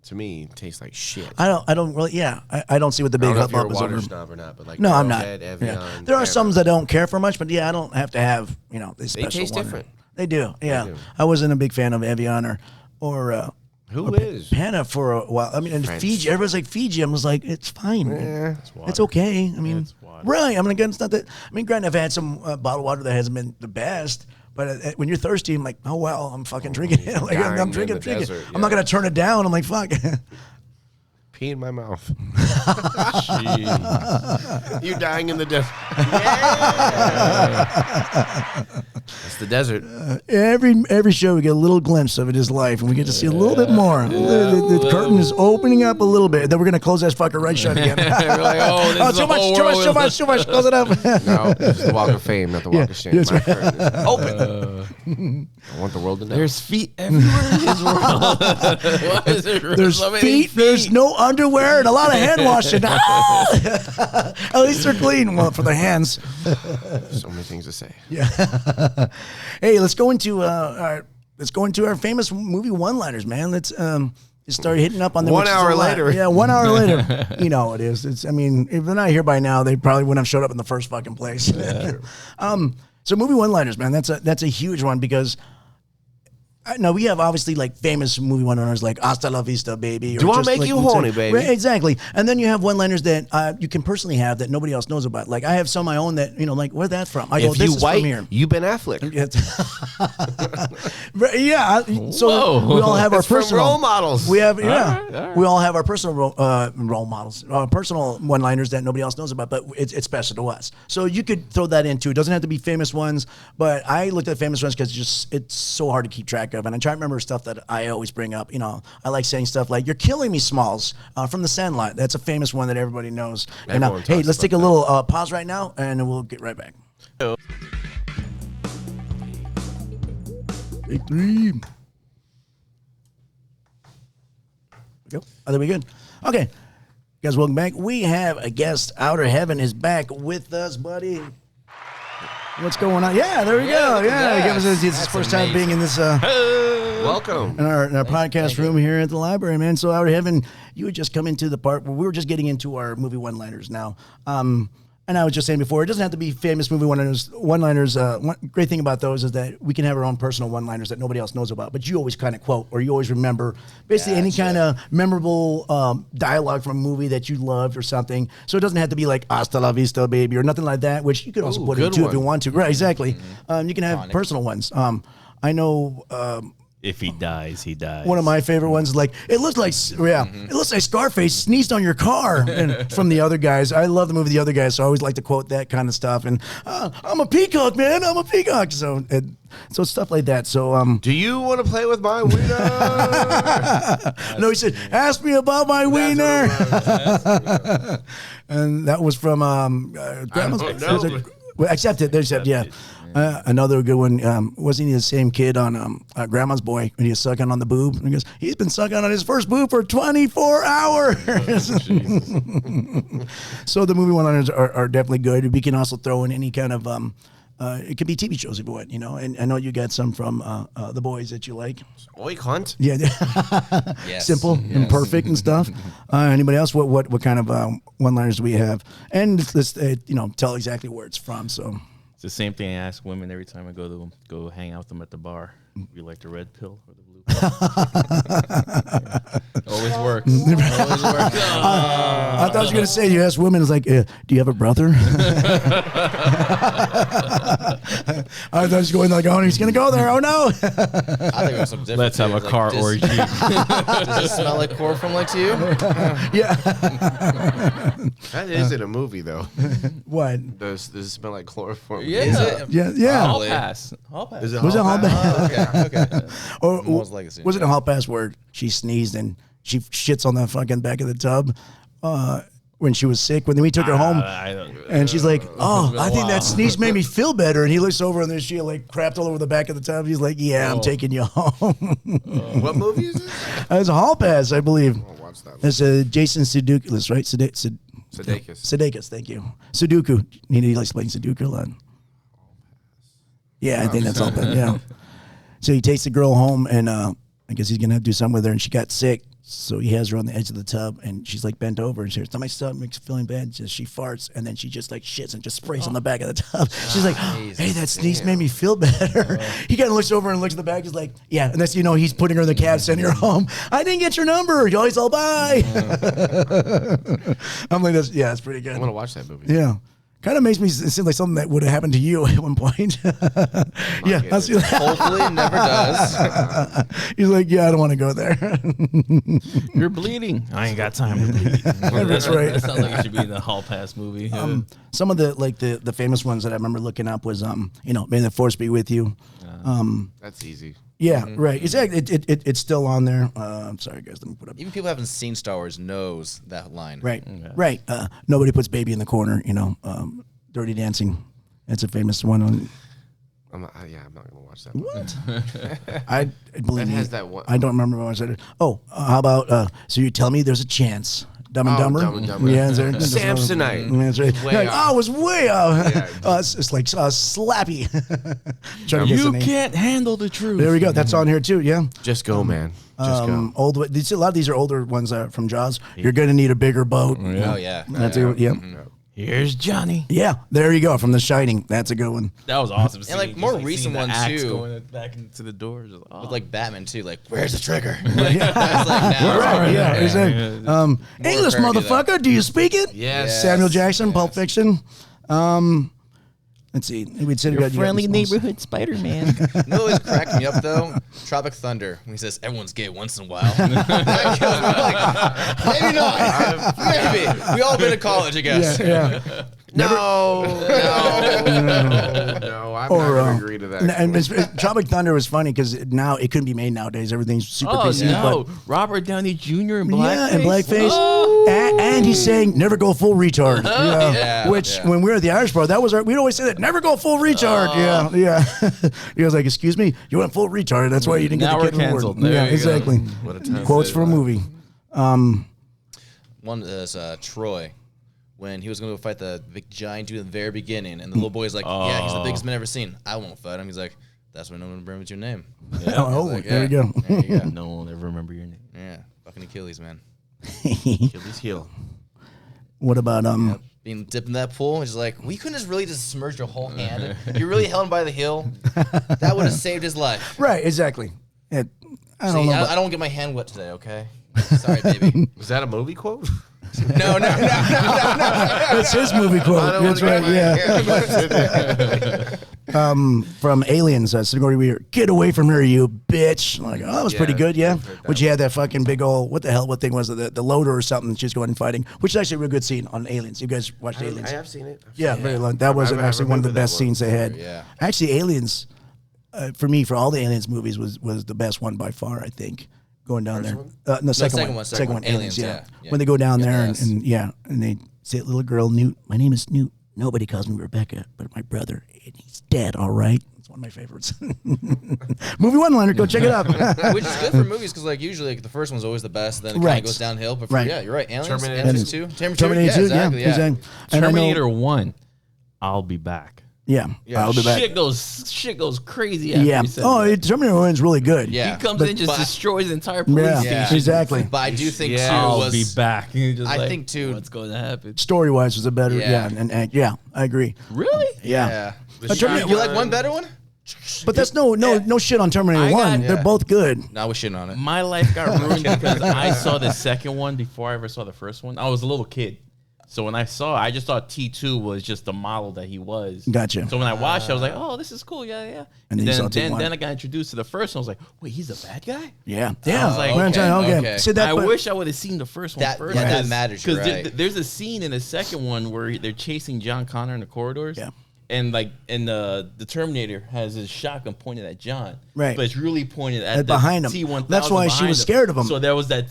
to me, taste like shit. I don't really. Yeah, I don't see what the big up is. I don't know if you're a water snob or not, but like, no, I'm not. Evian, there are some that I don't care for much, but yeah, I don't have to have this special. They taste water. different. They do. Yeah, they do. I wasn't a big fan of Evian or. Who is Pana for a while? I mean, and Fiji. Everybody's like Fiji. I was like, it's fine. Yeah, it's okay. I mean, right? I mean, again, it's not that. I mean, granted, I've had some bottled water that hasn't been the best, but when you're thirsty, I'm like, oh well, I'm fucking drinking it. Like, I'm drinking. Desert, I'm not gonna turn it down. I'm like, fuck. Pee in my mouth. You dying in the desert. It's the desert. Every show we get a little glimpse of it, his life, and we get to see a little bit more. The curtain is opening up a little bit. Then we're gonna close that fucker right shut again. We're like, too much. Close it up. No, it's the Walk of Fame, not the Walk of Shame. My curtain is open. I want the world to know. There's feet everywhere in this world. Why is there there's so many feet. There's no underwear and a lot of hand washing. At least they're clean. Well, for the hands. So many things to say. Yeah. Hey, let's go into our famous movie one-liners, man. Let's start hitting up on them. 1 hour later. Yeah, 1 hour later. You know how it is. I mean, if they're not here by now, they probably wouldn't have showed up in the first fucking place. Yeah. So movie one-liners, man. That's a huge one because. No, we have obviously like famous movie one-liners like "Hasta la vista, baby." Or Do I just make like, you horny, baby? Right, exactly. And then you have one-liners that you can personally have that nobody else knows about. Like I have some of my own that like where's that from? I go, this is from here. You Ben Affleck. Yeah. So we all have our personal role models. We have all right. We all have our personal role models, personal one-liners that nobody else knows about, but it's special to us. So you could throw that into. It doesn't have to be famous ones, but I looked at famous ones because it's so hard to keep track of, and I try to remember stuff that I always bring up. I like saying stuff like "You're killing me, Smalls" from The Sandlot. That's a famous one that everybody knows. And now, hey, let's take a little pause right now, and we'll get right back. Ep.3. Go. I think we good. Okay, guys, welcome back. We have a guest. Outer Heaven is back with us, buddy. What's going on? Yeah, there we go. Yeah, it's his first time being in this. Welcome in our podcast room here at the library, man. So, Outer Heaven, you had just come into the part where we were just getting into our movie one-liners now. And I was just saying before, it doesn't have to be famous movie one-liners. One great thing about those is that we can have our own personal one-liners that nobody else knows about, but you always kind of quote or you always remember basically any kind of memorable dialogue from a movie that you loved or something. So it doesn't have to be like "Hasta la vista, baby" or nothing like that, which you could also put in too if you want to. Right, exactly. You can have personal ones. I know If he dies, he dies. One of my favorite ones is like, it looks like Scarface sneezed on your car. And from The Other Guys. I love the movie The Other Guys, so I always like to quote that kind of stuff. And I'm a peacock, man. I'm a peacock. So stuff like that. So do you want to play with my wiener? No, he said, ask me about my wiener. And that was from Grandma's. Accept it. They said, yeah. Another good one, wasn't he the same kid on Grandma's Boy when he was sucking on the boob? And he goes, he's been sucking on his first boob for 24 hours. So the movie one-liners are definitely good. We can also throw in any kind of, it could be TV shows if you want, and I know you got some from The Boys that you like. Oik Hunt? Yeah. Yes. Simple and perfect and stuff. Anybody else? What kind of one-liners do we have? And let's tell exactly where it's from, so... It's the same thing I ask women every time I go hang out with them at the bar. You like the red pill or the blue pill? Always works. Always works. I thought you were going to say, you ask women, it's like, do you have a brother? I thought he was going like, oh, he's going to go there. Oh, no. I think it was something different. Let's have a car orgy. Does it smell like chloroform to you? Yeah. That is in a movie, though. What? Does it smell like chloroform? Yeah. Is it? Yeah. Hall pass. Hall pass. Is it Was it Hall Pass? Okay. Or Mo's Legacy. was it a Hall Pass where she sneezed and she shits on the fucking back of the tub when she was sick? When we took her home, and she's like, "Oh, I think that sneeze made me feel better." And he looks over and then she like crapped all over the back of the tub. He's like, "Yeah, I'm taking you home." What movie is this? It's a Hall Pass, I believe. I'll watch that. It's Jason Sudeikis, right? Sudeikis, thank you. Sudoku. He likes playing Sudoku a lot. Yeah, I think that's all. Yeah. So he takes the girl home, and I guess he's gonna have to do something with her. And she got sick, so he has her on the edge of the tub, and she's like bent over, and she says, "My stomach's feeling bad." She farts, and then she just like shits and just sprays on the back of the tub. She's like, "Hey, that sneeze made me feel better." He kind of looks over and looks at the back. He's like, "Yeah," and that's he's putting her in the cab, sending her home. I didn't get your number. You always all bye. I'm like, that's pretty good. I want to watch that movie. Yeah. Kind of makes me seem like something that would have happened to you at one point. Yeah. Hopefully it never does. He's like, yeah, I don't want to go there. You're bleeding. I ain't got time to bleed. That's right. That sounds like it should be in the Hall Pass movie. Some of the famous ones that I remember looking up was, May the Force Be With You. That's easy. Yeah, right. Exactly. It's still on there. I'm sorry, guys. Let me put up. Even people who haven't seen Star Wars knows that line. Right, right. Nobody puts baby in the corner. Dirty Dancing. That's a famous one. I'm not gonna watch that. What? I believe That has that one. I don't remember what I said. Oh, how about? So you tell me there's a chance. Dumb and Dumber. Dumb and Dumber. Yeah, Samsonite. That's right. Way off. I was way off. Yeah. It's like Slappy. Trying to guess the You name. can't handle the truth. There we go. That's on here too. Yeah. Just go, man. Just go. A lot of these are older ones from Jaws. You're gonna need a bigger boat. Oh, yeah. That's it. Yeah. Here's Johnny. Yeah. There you go. From The Shining. That's a good one. That was awesome. And, like, more recent ones, too. Going back into the doors. With like Batman too, like where's the trigger? Right, yeah. Exactly. English, parody, motherfucker. Do you speak it? Yes. Samuel Jackson, Pulp Fiction. Let's see. We'd say about friendly neighborhood Spider-Man. No, always cracked me up though. Tropic Thunder when he says everyone's gay once in a while. That kills me. Like, maybe not. Maybe we all been to college, I guess. Yeah. No, I'm not going to agree to that. And Tropic Thunder was funny because now it couldn't be made nowadays. Everything's super PC. No. But Robert Downey Jr. in blackface. yeah, and blackface. And he's saying never go full retard. Which when we were at the Irish Bar, that was we'd always say that never go full retard. Yeah. He was like, excuse me, you went full retard. That's why you didn't Now get the we're kid canceled. award. Yeah, exactly. What a time. Quotes from a movie. One is Troy. When he was going to go fight the big giant dude in the very beginning, and the little boy's like, yeah, he's the biggest man I've ever seen. I won't fight him. He's like, that's why no one remembers your name. Yeah. Oh, like, there you go. There you go. No one will ever remember your name. Yeah, fucking Achilles, man. Achilles heel. What about Being dipped in that pool, he's like, well, you couldn't just really just submerge your whole hand. You really held him by the heel. That would have saved his life. Right, exactly. I don't See, know. I don't get my hand wet today, okay? Sorry, baby. Was that a movie quote? No. That's his movie quote. That's right. Yeah. From Aliens, Sigourney Weaver, get away from her, you bitch. I'm like, oh, that was pretty good, yeah. Which you had that fucking big old, what thing was it? The loader or something she's going and fighting, which is actually a real good scene on Aliens. You guys watched Aliens? I have seen it. Very long. That was actually one of the best scenes they had. Yeah. Actually, Aliens, for me, for all the Aliens movies, was the best one by far, I think. Going down there. The second one. Aliens, yeah. When they go down there and they say, little girl, Newt, my name is Newt. Nobody calls me Rebecca, but my brother, and he's dead, all right? It's one of my favorites. Movie one-liner, go check it out. Which is good for movies, because like usually the first one's always the best, then it kind of goes downhill. But yeah, you're right. Aliens, Aliens 2. Terminator 2, exactly. And Terminator 1, I'll be back. Yeah, I'll be back. Shit goes crazy after he said that. Terminator 1's really good. Yeah. He comes in and just destroys the entire police station. Exactly. But I do think 2 I'll be back. I think 2. What's going to happen? Story-wise was a better, and I agree. Really? Yeah. You like one better one? But that's no shit on Terminator 1. They're both good. No, we're shitting on it. My life got ruined because I saw the second one before I ever saw the first one. I was a little kid. So when I saw it, I just thought T2 was just the model that he was. Gotcha. So when I watched it, I was like, oh, this is cool. Yeah. And then I got introduced to the first one. I was like, wait, he's a bad guy? Yeah. I was like, okay. So I wish I would have seen the first one first. Yeah, that matters, right. Because there's a scene in the second one where they're chasing John Connor in the corridors. Yeah. And the Terminator has his shotgun pointed at John, right? But it's really pointed at behind him. T-1000. That's why she was scared of him. So there was that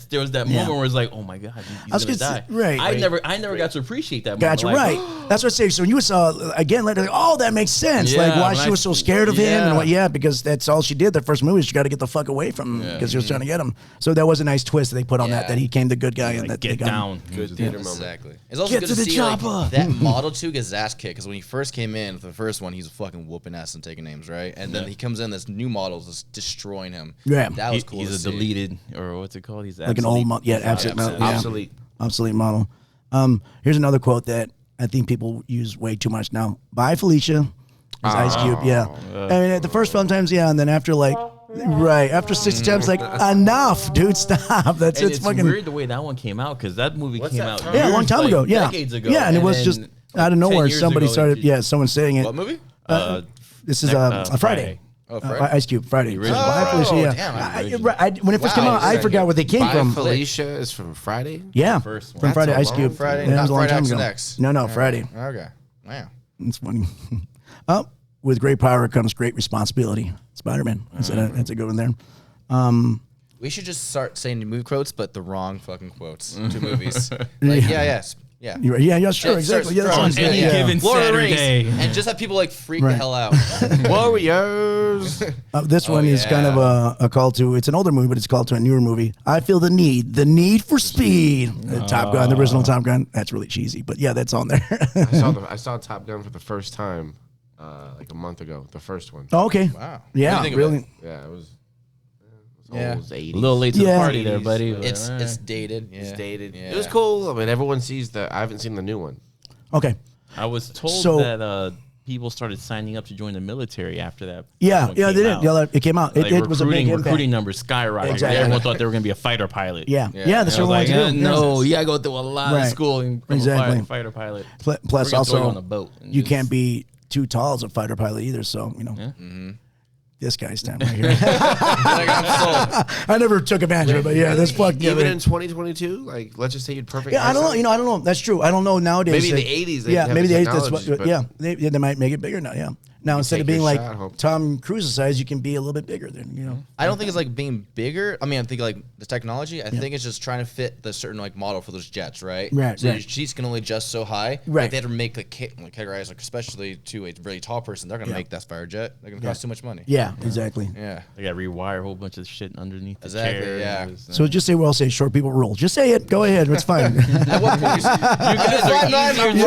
moment where it's like, oh my god, he's gonna die. Right. I never got to appreciate that. Gotcha. Like, right. That's what I say. So when you saw again later, like, oh, that makes sense. Like why she was so scared of him, and because that's all she did. The first movie, she got to get the fuck away from him because she was trying to get him. So that was a nice twist that they put on that he came the good guy and that get down. Good theater moment. Exactly. It's also good to see that Model 2 gets his ass kicked because when he first came in for the first one, he's fucking whooping ass and taking names, right? And then he comes in, this new model is destroying him. Yeah, that was cool. He's a deleted, or what's it called? He's like an old model. Obsolete model. Here's another quote that I think people use way too much now. Bye, Felicia. It's Ice Cube. Yeah, I mean at the first times, and then after after 6 attempts, like enough, dude, stop. That's it's fucking weird the way that one came out because that movie came out a long time ago, decades ago, and it was just out of nowhere. Somebody started, someone saying it. What movie? This is a Friday. Oh, Friday. Ice Cube, Friday. Bye, Felicia. Damn, when it first came out, I forgot where they came from. Felicia is from Friday? Yeah, first one. from Friday, Ice Cube. Friday, that not was a long Friday time ago. X. No, Friday. Okay. Wow. It's funny. With great power comes great responsibility. Spider-Man. That's a good one there. We should just start saying movie quotes, but the wrong fucking quotes to movies. Yeah. Sure, exactly. Yeah, on any given Saturday. And just have people like freak the hell out. Warriors. This one is kind of a call to, it's an older movie, but it's called to a newer movie. I feel the need for speed. Top Gun, the original Top Gun. That's really cheesy, but yeah, that's on there. I saw Top Gun for the first time like a month ago, the first one. Oh, okay. Wow. Yeah, really. Yeah, it was. A little late to the party there, buddy. It's dated. Yeah. It's dated. Yeah. It was cool. I mean, everyone sees I haven't seen the new one. Okay. I was told that people started signing up to join the military after that. Yeah, they did. Yeah, it came out. It was a big impact. Recruiting numbers skyrocketed. Exactly. Everyone thought they were going to be a fighter pilot. Yeah. That's what I wanted to do. No, you got to go through a lot of school and become a fighter pilot. Plus, also, on a boat you can't be too tall as a fighter pilot either. So this guy's time right here. I never took advantage of it, but yeah, this fuck. Even in 2022, like let's just say you'd perfect. Yeah, I don't know. I don't know. That's true. I don't know nowadays. Maybe in the 80s. Maybe the 80s. They might make it bigger now. Yeah. Now instead of being like Tom Cruise's size, you can be a little bit bigger. Then I don't think it's like being bigger. I mean, I think like the technology. I think it's just trying to fit the certain like model for those jets, right? Right. So your seats can only adjust so high. Right. Like they have to make categorize like especially to a really tall person. They're gonna make that fire jet. They're gonna cost too much money. Yeah. Exactly. Yeah. They got to rewire a whole bunch of shit underneath the Exactly. chair. Yeah. So just say short people rule. Just say it. Go ahead. It's fine. At what point? You guys are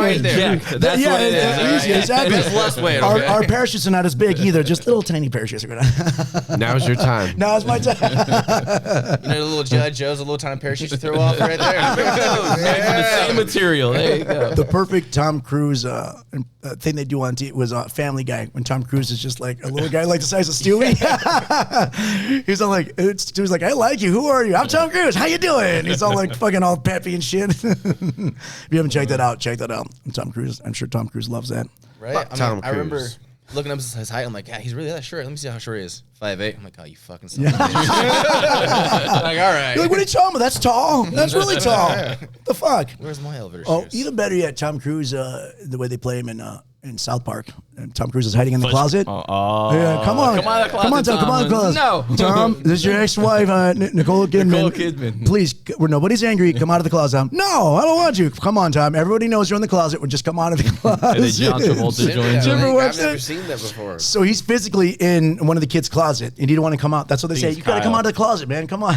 right there. That's what it is. Easy, exactly. There's less weight. Our parachutes are not as big either. Just little tiny parachutes are good. Now's your time. Now's my time. You know, the little G.I. Joe's, a little tiny parachute to throw off right there. Made from the same material. There you go. The perfect Tom Cruise thing they do on TV was Family Guy, when Tom Cruise is just like a little guy like the size of Stewie. He's all like, Stewie's like, I like you. Who are you? I'm Tom Cruise. How you doing? He's all like fucking all peppy and shit. If you haven't checked that out, check that out. Tom Cruise. I'm sure Tom Cruise loves that. Right? Tom I remember Cruise. looking up his height. I'm like, yeah, he's really that short. Let me see how short he is. 5'8". I'm like, oh, you fucking son of a bitch. Like, all right. You're like, what are you talking about? That's tall. That's really tall. The fuck? Where's my elevator Oh, shoes? even better yet, Tom Cruise, the way they play him in South Park. And Tom Cruise is hiding in the closet. Yeah, come on. Come out of the closet, Come on, Tom. Come out of the closet. No. Tom, this is your ex-wife, Nicole Kidman. Nicole Kidman. Please, where nobody's angry, come out of the closet. No, I don't want you. Come on, Tom. Everybody knows you're in the closet. We'll just come out of the closet. And then John Travolta joins Did you ever him. watch I've never that? seen that before. So he's physically in one of the kids' closet, and he didn't want to come out. That's what they say. He's You got to come Kyle. out of the closet, man. Come on.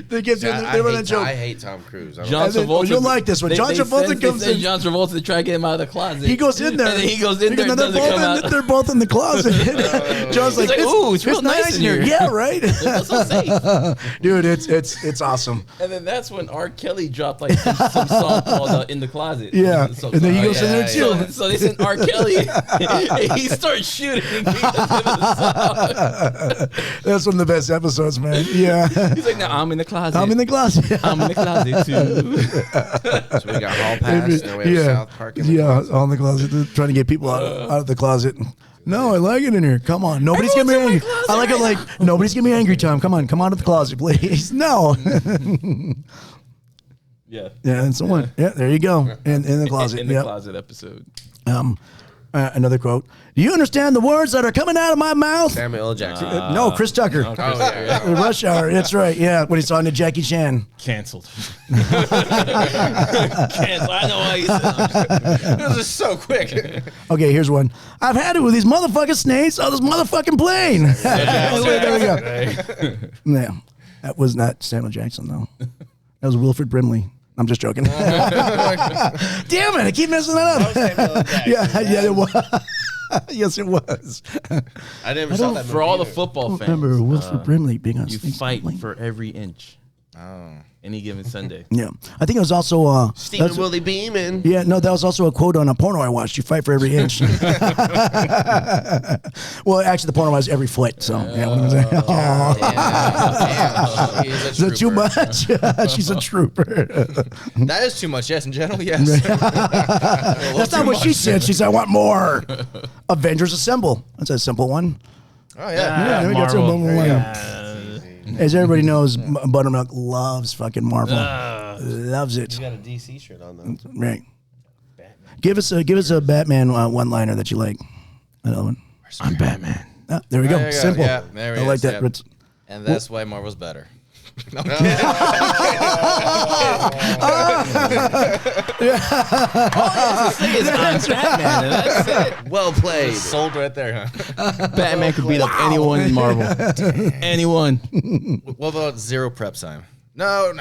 The kids doing that joke. I hate Tom Cruise. I don't John And then- Travolta. you'll like this one. John Travolta comes in. John Travolta to try to get him out of the closet. He goes in there. And then he goes in there and They're doesn't come both, out. they're both in the closet. John's like, like, ooh, it's real nice in here. Yeah, right. It's so safe. Dude, it's awesome. And then that's when R. Kelly dropped like some song called "In the Closet." Yeah, So- and then he goes in there So, too. so they sent R. Kelly. And he starts shooting. And he does the song. That's one of the best episodes, man. Yeah, He's like, "No, I'm in the closet. I'm in the closet. I'm in the closet too." So we got Hall Pass, now we have South Park. In the closet. all in the closet. They're trying to get people out of the closet. No, I like it in here. Come on, nobody's getting me angry. I like it like nobody's getting me angry, Tom. Come on, come out of the closet, please. No. Yeah. Yeah, and someone. Yeah, there you go. In the closet. In the Yep. closet episode. Another quote. Do you understand the words that are coming out of my mouth? Samuel L. Jackson. No, Chris Tucker. Okay. Rush Hour. That's right. Yeah, when he's talking to Jackie Chan. Canceled. Canceled. I know why you said This is so quick. Okay, here's one. I've had it with these motherfucking snakes on this motherfucking plane. There we go. Yeah, that was not Samuel Jackson though. That was Wilfred Brimley. I'm just joking. Damn it! I keep messing that up. Yeah, it was. Yes, it was. I never saw that For all the football fans, Remember Wilfred Brimley being on you Snakes fight Plane? for every inch. Oh. Any given Sunday. Yeah, I think it was also Stephen that's- Willie Beeman. Yeah, no, that was also a quote on a porno I watched. You fight for every inch. Well, actually, the porno was every foot. So, yeah. What was that? Damn. He's a Is that too trooper. much? She's a trooper. That is too much, yes. In general, yes. That's not what she said. She said, I want more. Avengers Assemble. That's a simple one. Oh, yeah. Yeah, we got Marvel. some As everybody knows, Buttermilk loves fucking Marvel. Loves it. You got a DC shirt on though. Right. Give us a Batman one-liner that you like. Another one. I'm Batman. Ah, there we go. There you go. Simple. Yeah, there he I like is, that. yep. Ritz. And that's why Marvel's better. I'm Batman, and that's it. Well played. Sold right there, huh? Batman could beat up anyone in Marvel. Anyone. What about zero prep time? No.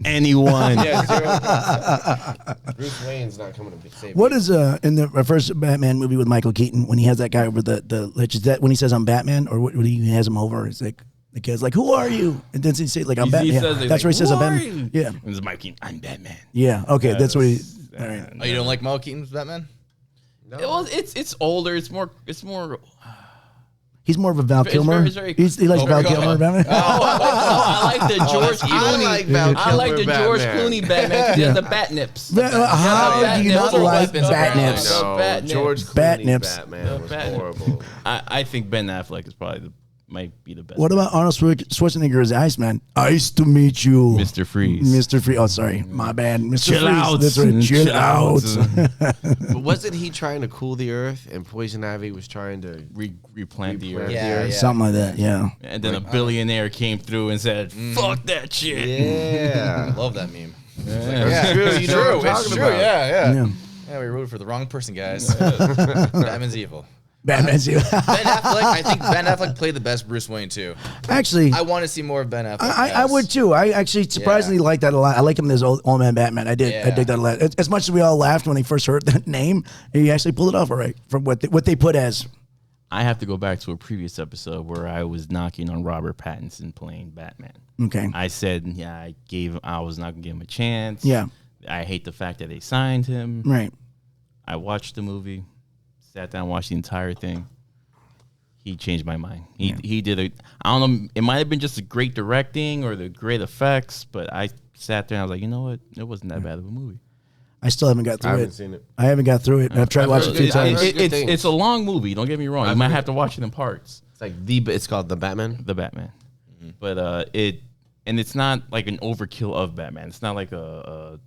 Anyone. Yeah, zero. Bruce Wayne's not coming to save What is in the first Batman movie with Michael Keaton when he has that guy over the ledge? Is that when he says I'm Batman, or when he has him over? It's like the kid's like, "Who are you?" And then he say like, "I'm He Batman." says it That's like, where he says, "I'm "Who are Batman." you?" Yeah, And it's Mike Keaton, I'm Batman. yeah. Okay, that's what he. All right. Oh, you don't like Michael Keaton's Batman? Well, it's older. It's more. He's more of a Val It's Kilmer. very- He likes Val go. Kilmer. Batman. I like the George Clooney. like Val I like the Kilmer George Batman. Clooney Batman because he has the bat nips. How do you not like Batnips? No. No, George Bat Clooney nips. Batman was Bat- horrible. I think Ben Affleck is probably might be the best. What about Arnold Schwarzenegger as Iceman? Nice to meet you, Mr. Freeze? Mr. Freeze. Oh, sorry, my bad, Mr. Chill Freeze. out. That's right. Chill out. But wasn't he trying to cool the earth, and Poison Ivy was trying to Replant the replant earth. Yeah. Something like that. Yeah. And then a billionaire came through and said, "Fuck that shit." Yeah, Love that meme. that's true. You know what I'm It's talking true. about. Yeah. Yeah. Yeah, we rooted for the wrong person, guys. Batman's evil. Batman's evil. Ben Affleck. I think Ben Affleck played the best Bruce Wayne too. Actually, I want to see more of Ben Affleck. I would too. I actually surprisingly like that a lot. I like him as old man Batman. I did. I dig that a lot. As much as we all laughed when they first heard that name, he actually pulled it off all right from what they put as. I have to go back to a previous episode where I was knocking on Robert Pattinson playing Batman. Okay. I said, I was not gonna give him a chance. Yeah. I hate the fact that they signed him. Right. I watched the movie, sat down, watched the entire thing. He changed my mind. He did it. I don't know. It might have been just the great directing or the great effects, but I sat there and I was like, you know what? It wasn't that bad of a movie. I still haven't got through it. I haven't seen it. I haven't got through it. I've tried watching it 2 times. It's a long movie. Don't get me wrong. You might have to watch it in parts. It's like it's called The Batman. The Batman. Mm-hmm. But it's not like an overkill of Batman. It's not like a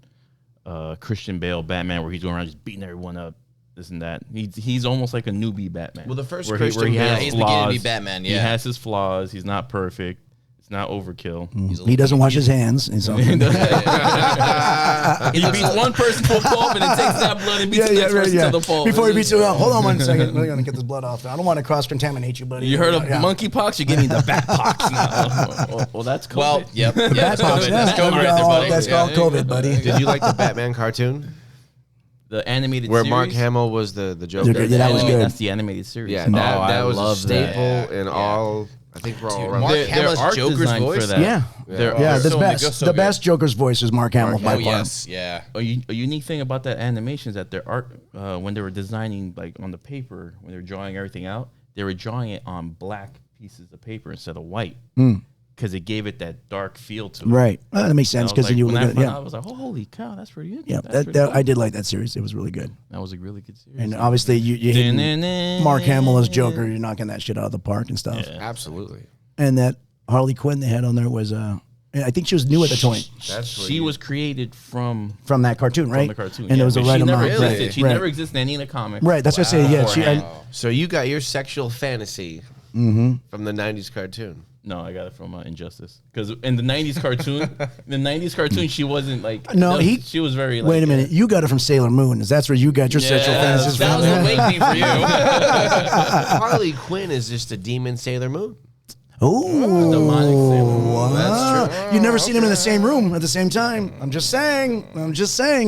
Christian Bale Batman where he's going around just beating everyone up, this and that. He's almost like a newbie Batman. Well, the first where Christian Bale, he's beginning to be Batman. Yeah, he has his flaws. He's not perfect. It's not overkill. He doesn't wash his hands. And so. He beats one person to a pulp and then takes that blood and beats the next person to the pulp. Before he beats you out, hold on 1 second. We're gonna get this blood off. I don't want to cross-contaminate you, buddy. You heard of monkeypox? You're getting the bat pox now. Well, that's COVID. Well, yep. Bat pox. That's COVID right there, buddy. That's called COVID, buddy. Did you like the Batman cartoon? The animated where series? Mark Hamill was the Joker? Yeah, that was good. That's the animated series. Yeah, that was a staple in all. all. I think we're all around. Mark Hamill's Joker's voice. For that. Yeah, the best Joker's voice is Mark Hamill by far. Yes, yeah. A unique thing about that animation is that their art, when they were designing like on the paper, when they were drawing everything out, they were drawing it on black pieces of paper instead of white. Because it gave it that dark feel to it. Right. That makes sense because then you look at it. I was like, oh, holy cow, that's pretty good. Yeah, cool. I did like that series. It was really good. That was a really good series. And obviously, you hit Mark Hamill as Joker. You're knocking that shit out of the park and stuff. Yeah. Absolutely. And that Harley Quinn they had on there was, I think she was new at the point. She was created from that cartoon, right? From the cartoon. And it was a right amount. She never existed in any of the comics. Right. That's what I say. Yeah. So you got your sexual fantasy from the '90s cartoon. No, I got it from Injustice. Because in the '90s cartoon, she wasn't like. No, she was very. Like, wait a minute, you got it from Sailor Moon. That's where you got your sexual fantasies from. That was awakening for you. Harley Quinn is just a demon Sailor Moon. Oh, demonic Sailor Moon. That's true. You've never seen them in the same room at the same time. I'm just saying.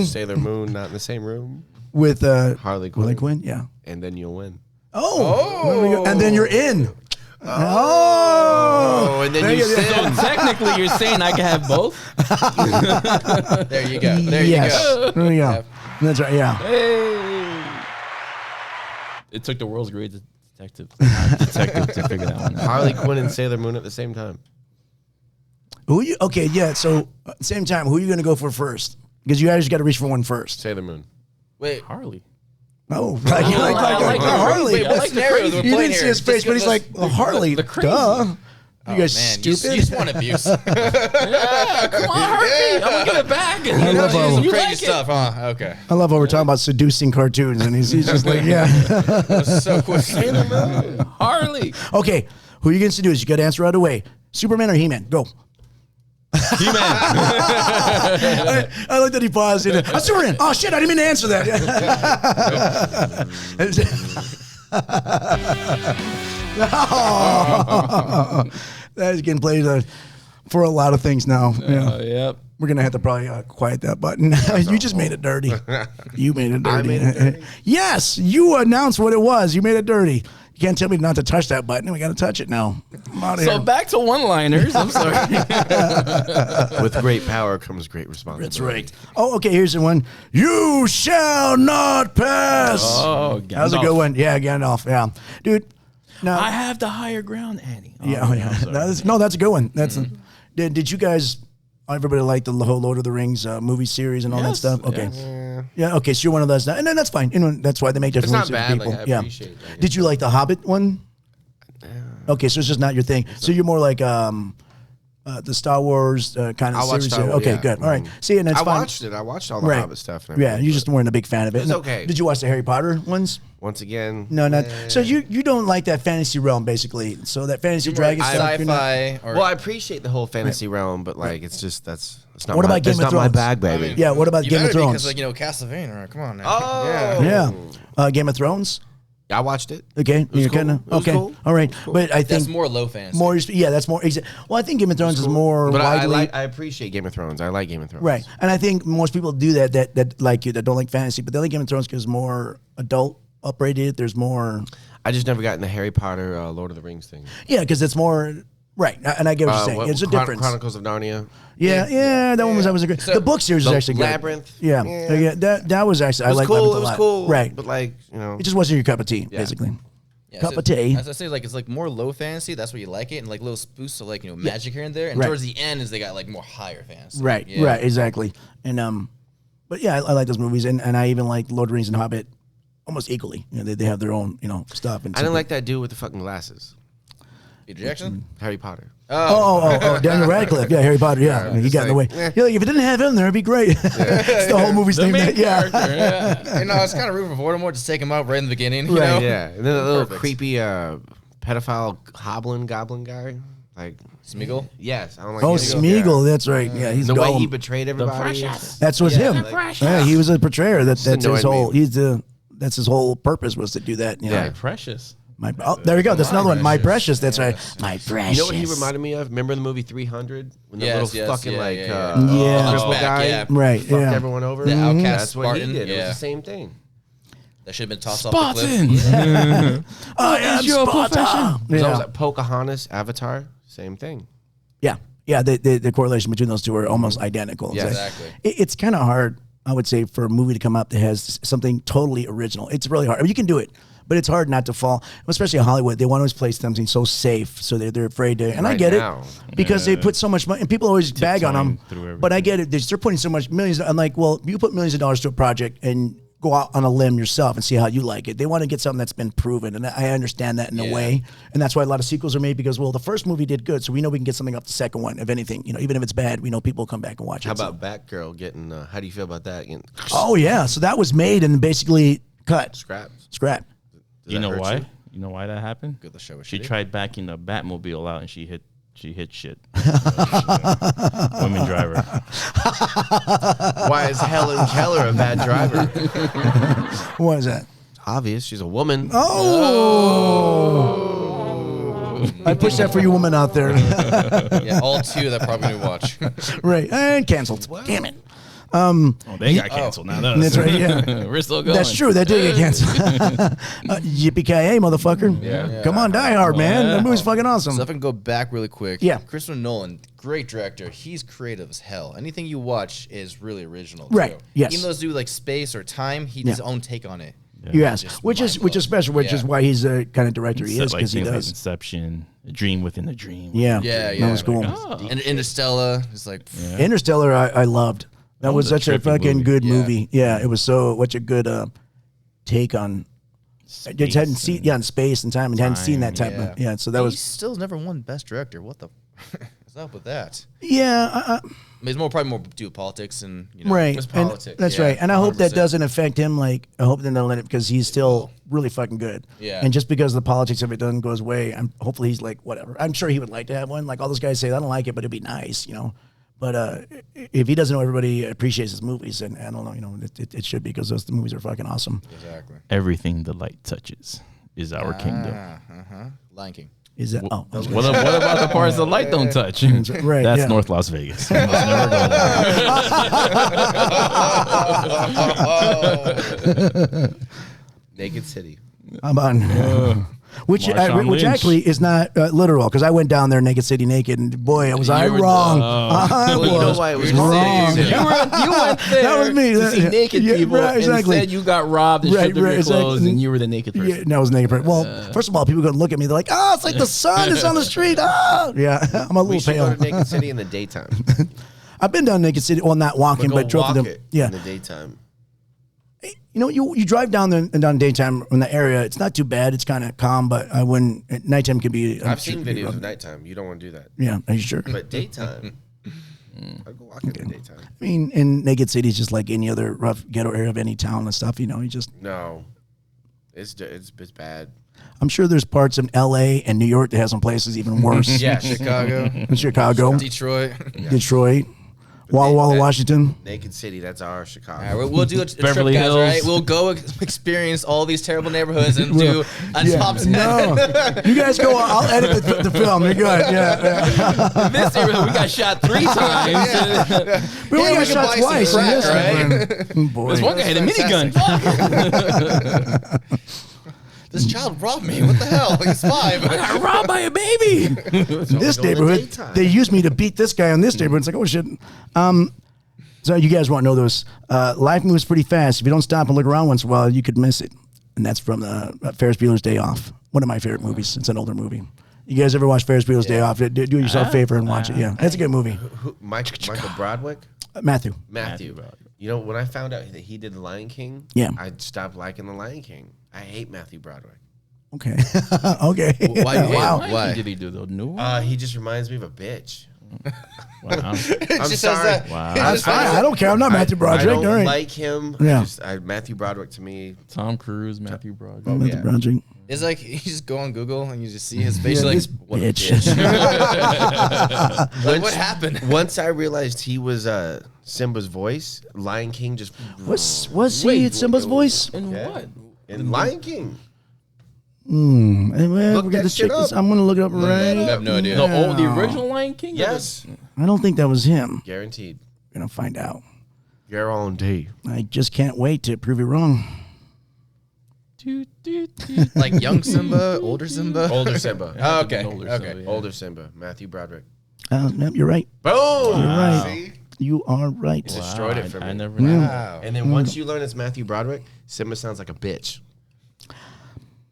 Sailor Moon not in the same room With Harley Quinn. Harley Quinn, yeah. And then you'll win. Oh. And then you're in. Oh, and then you sin. So technically, you're saying I can have both? There you go. There you go. There you go. That's right, yeah. Hey. It took the world's greatest detective to figure that one out. Harley Quinn and Sailor Moon at the same time. Okay, yeah, so same time, who are you going to go for first? Because you guys got to reach for one first. Sailor Moon. Wait. Harley. Oh, like Harley. Wait, what scenarios we're You playing didn't see here? his face, but he's like, Harley, duh. You guys stupid. You just want abuse. Come on, Harley. I'm going to give it back. I love how Some crazy stuff, huh? Okay. I love how we're talking about seducing cartoons, and he's just like, yeah. So quick. Sailor Moon. Harley. Okay, who are you going to seduce? You got to answer right away. Superman or He-Man? Go. He-Man. I like that he paused. I'm Superman. Oh, shit, I didn't mean to answer that. That's getting played for a lot of things now. Yep. We're going to have to probably quiet that button. You just made it dirty. You made it dirty. I made it dirty? Yes, you announced what it was. You made it dirty. You can't tell me not to touch that button. We got to touch it now. I'm out of So here. back to one-liners. I'm sorry. With great power comes great responsibility. That's right. Oh, okay, here's the one. You shall not pass. Oh, that was a good one. Yeah, Gandalf. Yeah. Dude. No. I have the higher ground, Annie. That's a good one. That's did you guys, everybody like the whole Lord of the Rings movie series and all that stuff? Okay. Yeah, okay, so you're one of those now. And then that's fine. You know, that's why they make different It's not movies bad. for people. Like, I appreciate that. Did you like the Hobbit one? Okay, so it's just not your thing. So you're more like the Star Wars kind of series. Star Wars, Okay, yeah. good. All right. See, and that's fine. I watched it. I watched all the Hobbit stuff. And yeah, you just weren't a big fan of it. It's okay. Did you watch the Harry Potter ones? Once again, no, not. So you don't like that fantasy realm, basically. So that fantasy dragon stuff. Sci-fi. Well, I appreciate the whole fantasy realm, but like, it's just it's not. What about Game of That's not Thrones? my bag, baby. I mean, Yeah, what about Game of Thrones? Because Castlevania. Come on now. Oh, Yeah. Game of Thrones. I watched it. Okay, you're cool. kind of It was okay. cool. All right, but I think That's more low fantasy. That's more. Well, I think Game of Thrones is more But widely. I appreciate Game of Thrones. I like Game of Thrones. Right, and I think most people do that like you that don't like fantasy, but they like Game of Thrones because it's more adult uprated. There's more. I just never got in the Harry Potter, Lord of the Rings thing. Yeah, because it's more right, and I get what you're saying. It's a difference. Chronicles of Narnia. Yeah, that one was a great. The book series is actually good. Labyrinth. Yeah, that was actually I like cool. Labyrinth It a was lot. cool. Right, But like it just wasn't your cup of tea, basically. Yeah, cup of tea. As I say, like it's like more low fantasy. That's what you like it, and like little spoofs of like magic here and there. And towards the end, is they got like more higher fantasy. Right, exactly. And but yeah, I like those movies, and I even like Lord of the Rings and Hobbit almost equally. They have their own stuff. And I didn't like that dude with the fucking glasses. Peter Jackson. Harry Potter. Oh, Daniel Radcliffe. Yeah, Harry Potter. Yeah, he got in the way. You're like, if it didn't have him there, it'd be great. It's the whole movie's name. Yeah. It's kind of rude for Voldemort to take him out right in the beginning. You know? Yeah, and then a little creepy pedophile goblin guy. Like Smeagol? Yes. I don't like Smeagol. That's right. Yeah, he's the way Gollum. he betrayed everybody. That's what's him. Yeah, he was a portrayer. That's his whole. Me. That's his whole purpose was to do that. Yeah, Precious. There we go. That's another one. My Precious. That's right. My Precious. You know what he reminded me of? Remember the movie 300? When the little fucking cripple guy right, fucked everyone over? The outcast That's what Spartan. he did. It was the same thing. That should have been tossed off the cliff. I am Sparta. So was like Pocahontas, Avatar, same thing. Yeah. The correlation between those two are almost identical. Yeah, exactly. It's kind of hard, I would say, for a movie to come up that has something totally original. It's really hard. I mean, you can do it, but it's hard not to fall. Especially in Hollywood, they want to always play something so safe, so they're afraid to. And I get it because they put so much money, and people always bag on them. But I get it. They're putting so much millions. I'm like, well, you put millions of dollars to a project and go out on a limb yourself and see how you like it. They want to get something that's been proven, and I understand that in a way. And that's why a lot of sequels are made because, well, the first movie did good, so we know we can get something off the second one. If anything, even if it's bad, we know people will come back and watch it. How about Batgirl getting? How do you feel about that? Oh yeah, so that was made and basically cut. Scrapped. You know why? You know why that happened? Good, the show was she shitty. tried backing the Batmobile out and she hit shit. Women driver. Why is Helen Keller a bad driver? What is that? Obvious. She's a woman. Oh. I pushed that for you women out there. Yeah, all two that probably gonna watch. Right, and canceled. Damn it. They got canceled, not us. That's right, yeah. We're still going. That's true, that did get canceled. Yippee-ki-yay, motherfucker. Yeah. Come on, Die Hard, man. That movie's fucking awesome. So if I can go back really quick. Yeah. Christopher Nolan, great director. He's creative as hell. Anything you watch is really original. Right, Too. yes. Even those do like space or time, he does his own take on it. Yes, Just which is special, which is why he's the kind of director he is, because he things like does. Inception, a dream within a dream. Yeah, Yeah. that was cool. And Interstellar is like, Interstellar, I loved. That was such a fucking good movie. Yeah, it was such a good take on. I just hadn't seen in space and time, and hadn't seen that type of So that was. He still never won Best Director. What the is up with that? Yeah, I mean, it's probably more to do with politics and right. It's politics. That's right, and I hope that doesn't affect him. Like, I hope they don't let it because he's still really fucking good. Yeah. And just because the politics of it doesn't go his way, hopefully he's like whatever. I'm sure he would like to have one. Like all those guys say, I don't like it, but it'd be nice, But if he doesn't know everybody appreciates his movies, and I don't know, it should be because the movies are fucking awesome. Exactly. Everything the light touches is our kingdom. Lion King. Is that? What about the parts the light don't touch? Right. That's North Las Vegas. You must never go there. Naked City. I'm on. Which actually is not literal because I went down there naked city naked and boy was I wrong. Well, you know why it was wrong. You went there That was me. to see naked people, right, exactly. and instead you got robbed and stripped of your clothes, and you were the naked person. Yeah, no, I was naked person. Well, first of all, people go look at me. They're like, "Oh, it's like the sun is on the street." Oh, yeah, I'm a We little should pale. go to Naked City in the daytime. I've been down naked city. Well, not walking, but drove them. Yeah, in the daytime. You drive down there and down daytime in the area. It's not too bad. It's kind of calm, but I wouldn't. At nighttime can be. I've seen videos of nighttime. You don't want to do that. Yeah, are you sure? But daytime, I go walking in the daytime. I mean, in Naked City, it's just like any other rough ghetto area of any town and stuff. You just. No, it's bad. I'm sure there's parts in L.A. and New York that have some places even worse. Yeah, Chicago. Chicago, Detroit. Detroit. Walla Walla, Washington. Naked City, that's our Chicago. All right, we'll do a trip, Beverly guys, Hills. all right? We'll go experience all these terrible neighborhoods and do a top 10. No. You guys go. I'll edit the film. You're good. Yeah. This neighborhood, we got shot 3 times. We only we got can shot buy some twice. crack, Yes, right? boy. This one guy had a minigun. This child robbed me. What the hell? He's 5. I got robbed by a baby. This neighborhood, they used me to beat this guy in this neighborhood. It's like, oh shit. So you guys want to know this? Life moves pretty fast. If you don't stop and look around once in a while, you could miss it. And that's from Ferris Bueller's Day Off. One of my favorite movies. It's an older movie. You guys ever watch Ferris Bueller's Day Off? Do yourself a favor and watch it. Yeah, that's a good movie. Michael Broderick? Matthew. You know, when I found out that he did The Lion King, I stopped liking The Lion King. I hate Matthew Broderick. Okay. Okay. Why? Wow. Why? Did he do the new one? He just reminds me of a bitch. Wow. I'm Just sorry. says that. Wow. That's fine. I don't care. I'm not Matthew Broderick. I don't All right. like him. Yeah. Matthew Broderick to me. Tom Cruise, Matthew Broderick. Matthew Broderick. It's like you just go on Google and you just see his face. You're This like, what a bitch. bitch. Like, what happened? Once I realized he was Simba's voice, Lion King just Was he Simba's voice? And what? in Lion King. We're Look gonna that check shit this. up. I'm gonna look it up right. I have no idea. The original Lion King? Yes, I don't think that was him. guaranteed. We're gonna find out. Guaranteed. I just can't wait to prove you wrong. Like young Simba, older Simba. Older Simba. Oh, okay. Older Okay. Simba, yeah. Older Simba. Matthew Broderick. Yep, you're right. Boom. Right. See? You are right. Destroyed it for me. I never knew. Wow. And then once you learn it's Matthew Broderick, Simba sounds like a bitch.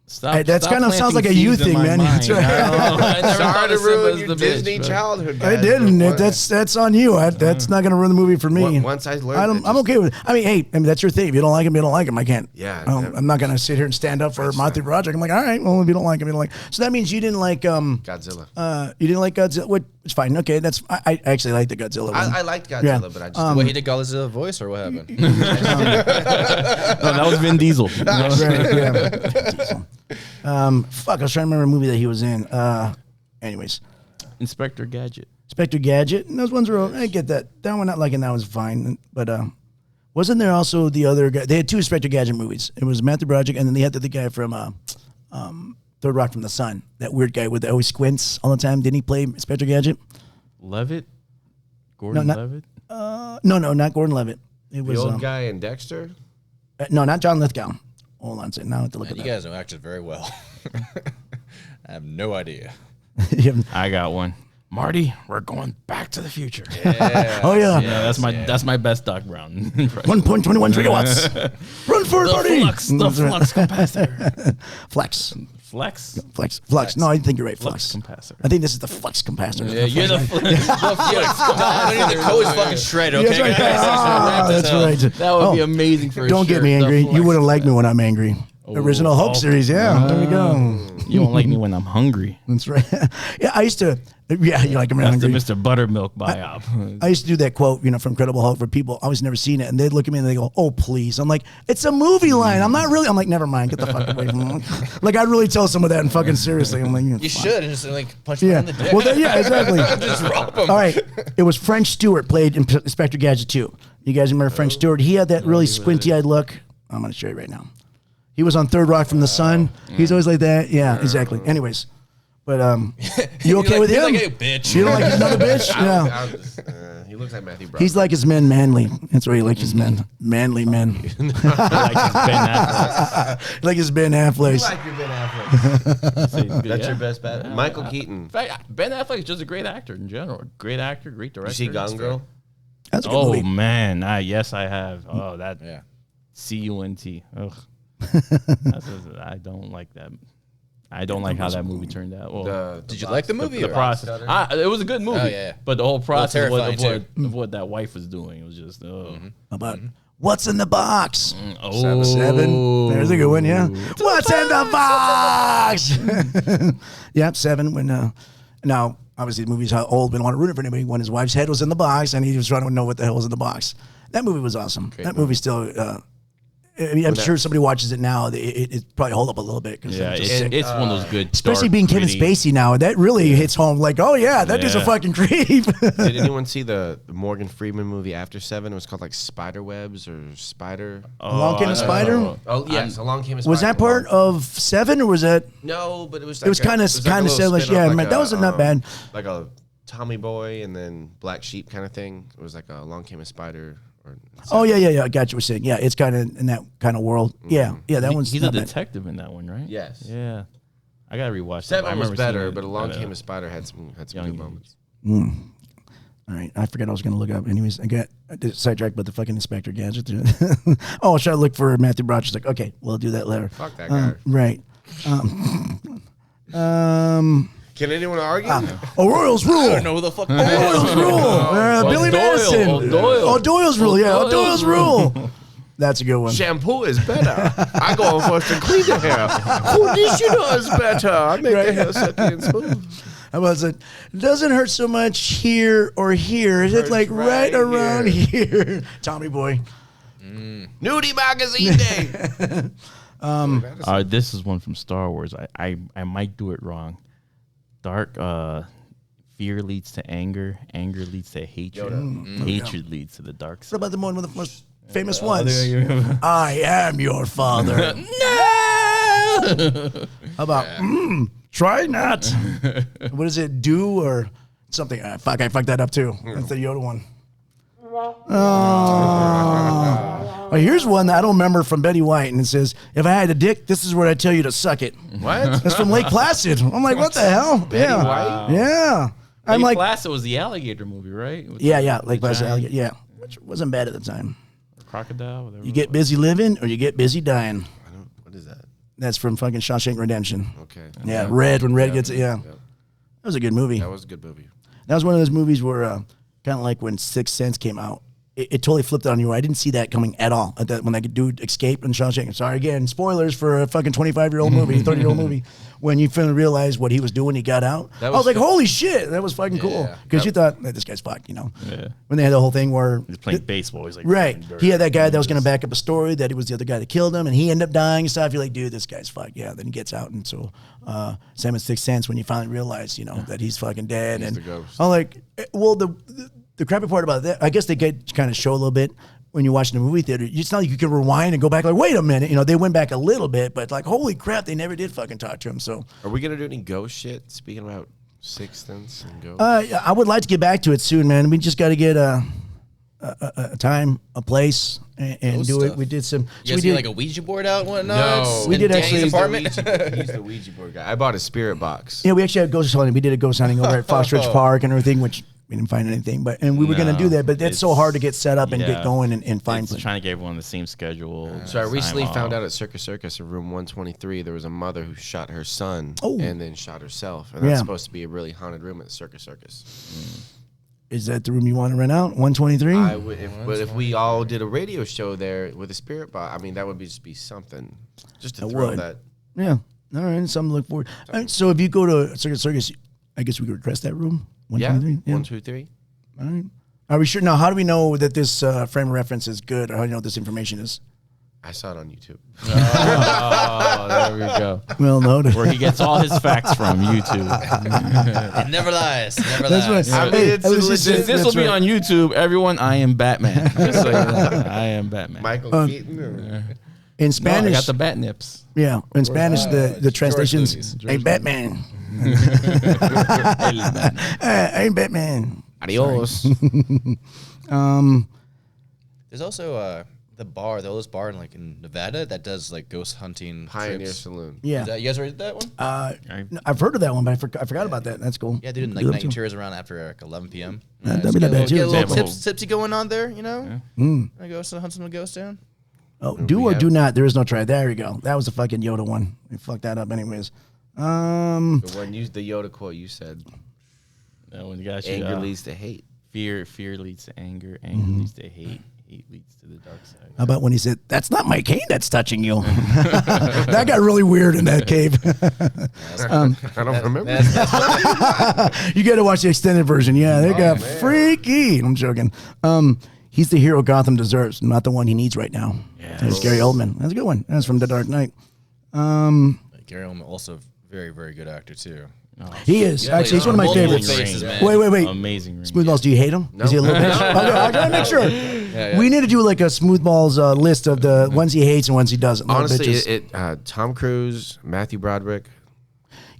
Stop, Hey, that's stop kind of sounds like a planting you seeds in thing, my man. mind. That's right. I never thought Sorry to of Simba ruin as your the bitch, Disney but- childhood. I guys, didn't. but That's on you. That's not gonna ruin the movie for me. Once I learned, I'm okay with it. I mean, hey, that's your thing. If you don't like him, you don't like him. I can't. Yeah, I'm not gonna sit here and stand up for Matthew Broderick. I'm like, all right, well, if you don't like him, you don't like. So that means you didn't like Godzilla. you didn't like Godzilla. It's fine. Okay, I actually like the Godzilla one. I liked Godzilla, Yeah. but I just Wait, he did Godzilla voice or what happened? No, that was Vin Diesel. Fuck, I was trying to remember a movie that he was in. Anyways, Inspector Gadget. Inspector Gadget. And those ones are. I get that. That one not liking that was fine. But wasn't there also the other guy? They had 2 Inspector Gadget movies. It was Matthew Broderick, and then they had the guy from Third Rock from the Sun. That weird guy with the always squints all the time. Didn't he play Inspector Gadget? Levitt? Gordon not- Levitt? No, not Gordon Levitt. It the was old guy in Dexter. no, not John Lithgow. Hold on a second. Now I have to look Man, at you that. guys know acted very well. I have no idea. I got one. Marty, we're going back to the future. Oh yeah. Yeah, that's my best Doc Brown. 1.21 gigawatts. Run for it, Marty. The flux capacitor. Flex. Flex. No, I think you're right. Flux Flex. capacitor. I think this is the flux capacitor. Yeah, you're the flux. I need the code's fucking shred, okay, That's right. guys? Ah, that's right. That would be amazing for a Don't get shirt, me the angry. flux You wouldn't like me when I'm angry. Original Hulk series. Yeah, there we go. You won't like me when I'm hungry. That's right. Yeah, I used to. Yeah, you like him That's the hungry. Mr. Buttermilk biop. I used to do that quote, from Incredible Hulk for people. I was never seen it, and they'd look at me and they go, "Oh, please." I'm like, "It's a movie line. I'm not really." I'm like, "Never mind. Get the fuck away from me." Like, I'd really tell someone that and fucking seriously. I'm like, You should and just like punch me Yeah. in the dick. Well, yeah, exactly. Just drop him. All right. It was French Stewart played in Inspector Gadget 2. You guys remember French Stewart? He had that really squinty-eyed look. I'm going to show you right now. He was on Third Rock from the Sun. He's always like that. Yeah, exactly. Anyways. But you okay with him? He's like, hey, bitch. You don't like another bitch? Yeah. He looks like Matthew Broderick. He's like his men manly. That's why he likes his men. Manly men. Like his Ben Affleck. You like your Ben Affleck. That's your best bet. Michael Keaton. In fact, Ben Affleck is just a great actor in general. Great actor, great director. You see Gone Girl? That's a good Oh movie. man, yes I have. Oh that Yeah. CUNT. Ugh. I don't like that. I don't like how that movie turned out. Well, Did you like the movie? the or- process. It was a good movie. Oh, yeah. But the whole process terrifying, of what that wife was doing, it was just. How about What's in the Box? Oh, 7. There's a good one, yeah. What's in the box? Yep, 7. When now, obviously, the movie's how Oldman wanted to ruin it for anybody when his wife's head was in the box and he was trying to know what the hell was in the box. That movie was awesome. That movie still I'm sure somebody watches it now. It probably hold up a little bit. Yeah, it's one of those good. Especially dark, being Kevin gritty. Spacey now, that really hits home. Like, oh yeah, that is a fucking creep. Did anyone see the Morgan Freeman movie After 7? It was called like Spiderwebs or Spider. Along Came a Spider. Oh yes, Along Came a Spider. Was that part of 7 or was that? No, but it was. It was kind of similar. Yeah, man, that wasn't that bad. Like a Tommy Boy and then Black Sheep kind of thing. It was like Along Came a Spider. Oh yeah. I got you. What you're saying. Yeah, it's kind of in that kind of world. Yeah, that one's. He's a detective in that one, right? Yes. Yeah, I gotta rewatch. 7 was better, but Along Came a Spider had some good moments. All right, I forgot I was going to look up. Anyways, I got sidetracked by the fucking Inspector Gadget. Oh, should I look for Matthew Broderick? Like, okay, we'll do that later. Fuck that guy. Right. Can anyone argue? Royals rule. I don't know who the fuck. Royals rule. Billy Madison. Doyle's rule. Yeah, Doyle's rule. That's a good one. Shampoo is better. I go first and clean the hair. Conditioner is better. I make the hair silky and smooth. How about it? Doesn't hurt so much here or here. It's like right around here. Tommy Boy. Nudie Magazine Day. This is one from Star Wars. I might do it wrong. Dark fear leads to anger. Anger leads to hatred. Hatred leads to the dark What side. about the one with the most famous ones? I am your father. No. How about try not? What is it? Do or something? Fuck! I fucked that up too. That's the Yoda one. Oh, here's one that I don't remember from Betty White, and it says, "If I had a dick, this is where I'd tell you to suck it." What? That's from Lake Placid. I'm like, what the hell? Betty White? Yeah. I'm Lake like, Placid was the alligator movie, right? With yeah, Lake the Placid. giant Yeah, which wasn't bad at the time. crocodile. Whatever You get busy living or you get busy dying. What is that? That's from fucking Shawshank Redemption. Okay. Yeah, Red, when Red gets it. Yeah. That was a good movie. That was a good movie. That was one of those movies where, kind of like when Sixth Sense came out, it totally flipped on you. I didn't see that coming at all. When that dude escaped in Shawshank. Sorry again, spoilers for a fucking 25-year-old movie, 30-year-old movie. When you finally realized what he was doing, he got out. I was like, holy shit, that was fucking cool. Because you thought, this guy's fucked, you know. Yeah. When they had the whole thing where He's playing baseball. He's like, right. He had that guy that was going to back up a story that it was the other guy that killed him, and he ended up dying and stuff. You're like, dude, this guy's fucked. Yeah. Then he gets out, and so same as Sixth Sense when you finally realize, you know, that he's fucking dead. He's and the ghost. I'm like, well, the crappy part about that, I guess they get kind of show a little bit when you're watching the movie theater. It's not like you can rewind and go back like, wait a minute. You know, they went back a little bit, but like, holy crap, they never did fucking talk to him. So Are we gonna do any ghost shit? Speaking about Sixth Sense and ghosts. I would like to get back to it soon, man. We just got to get a time, a place, and do it. Stuff. We did some. You guys we get did, like a Ouija board out and whatnot? No. We In did Danny's actually- apartment? He's the Ouija board guy. I bought a spirit box. Yeah, we actually had ghost hunting. We did a ghost hunting over at Fox Ridge Park and everything, which we didn't find anything. And we were going to do that, but that's so hard to get set up and get going and find It's places. trying to get everyone on the same schedule. So I recently time found off. out at Circus Circus in room 123 there was a mother who shot her son and then shot herself. And that's supposed to be a really haunted room at Circus Circus. Is that the room you want to rent out? 123? I would, but if we all did a radio show there with a spirit box, I mean, that would just be something. Just to throw would. that. Yeah. All right. Something to look forward. All right, so if you go to Circus Circus, I guess we could request that room? Yeah. 123? 1, 2, 3. All right. Are we sure? Now, how do we know that this frame of reference is good, or how do you know what this information is? I saw it on YouTube. Oh, there we go. Well noted. Where he gets all his facts from, YouTube. It never lies. Never That's lies. right. I mean, it's legit. Since this will be on YouTube, everyone, I am Batman. Just so you know, I am Batman. Michael Keaton. Or, In No, I Spanish, got the bat nips. yeah. In Spanish, the translations, George hey, Batman. Batman. Hey, Batman. Adios. There's also the oldest bar in Nevada that does like ghost hunting Pioneer trips. Saloon. Yeah. You guys read that one? I've heard of that one, but I forgot about that. That's cool. Yeah, they're doing like night tours around after like 11 p.m. That'd be not bad, too. Get a little Example. tipsy going on there, you know? I go hunt some ghosts down. Oh, do or do not. There is no try. There you go. That was the fucking Yoda one. We fucked that up anyways. The one the Yoda quote you said. That one got you. Anger leads to hate. Fear leads to anger. Anger leads to hate. Hate leads to the dark side. How about when he said, "That's not my cane that's touching you"? That got really weird in that cave. I don't remember. You got to watch the extended version. Yeah, they got freaky. I'm joking. He's the hero Gotham deserves, not the one he needs right now. Yeah. Yeah. There's Gary Oldman. That's a good one. That's from The Dark Knight. Gary Oldman, also very, very good actor too. He is. Actually, he's one of my favorites. Faces, man. Wait. Amazing. Smoothballs, do you hate him? No. Is he a little bitch? I gotta make sure. Yeah. We need to do like a Smoothballs list of the ones he hates and ones he doesn't. Honestly, Tom Cruise, Matthew Broderick.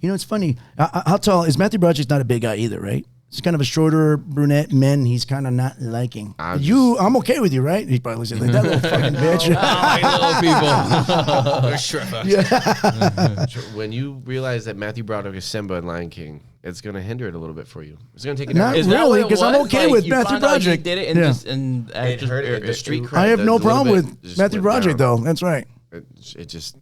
You know, it's funny. How tall is Matthew Broderick's not a big guy either, right? He's kind of a shorter brunette man. He's kind of not liking. I'm okay with you, right? He probably said like that little fucking bitch. Little people. They're short fucks. When you realize that Matthew Broderick is Simba in Lion King, it's going to hinder it a little bit for you. It's going to take it Not down. Is that really, what it because I'm was? okay Like, with you Matthew found out he Broderick. did it and It hurt it. The street cred. I have no the problem little with bit just Matthew went Broderick, down. though. That's right. It just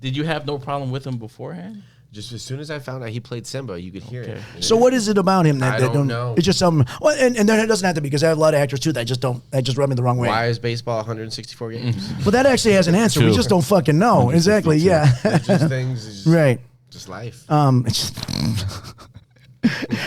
Did you have no problem with him beforehand? as soon as I found out he played Simba, you could hear it. So what is it about him that I don't know. It's just something. Well, and then it doesn't have to be because I have a lot of actors too that just rub me the wrong way. Why is baseball 164 games? Well, that actually has an answer. We Two. just don't fucking know. Exactly. Yeah. It's just things. It's just, Right. Just life. It's just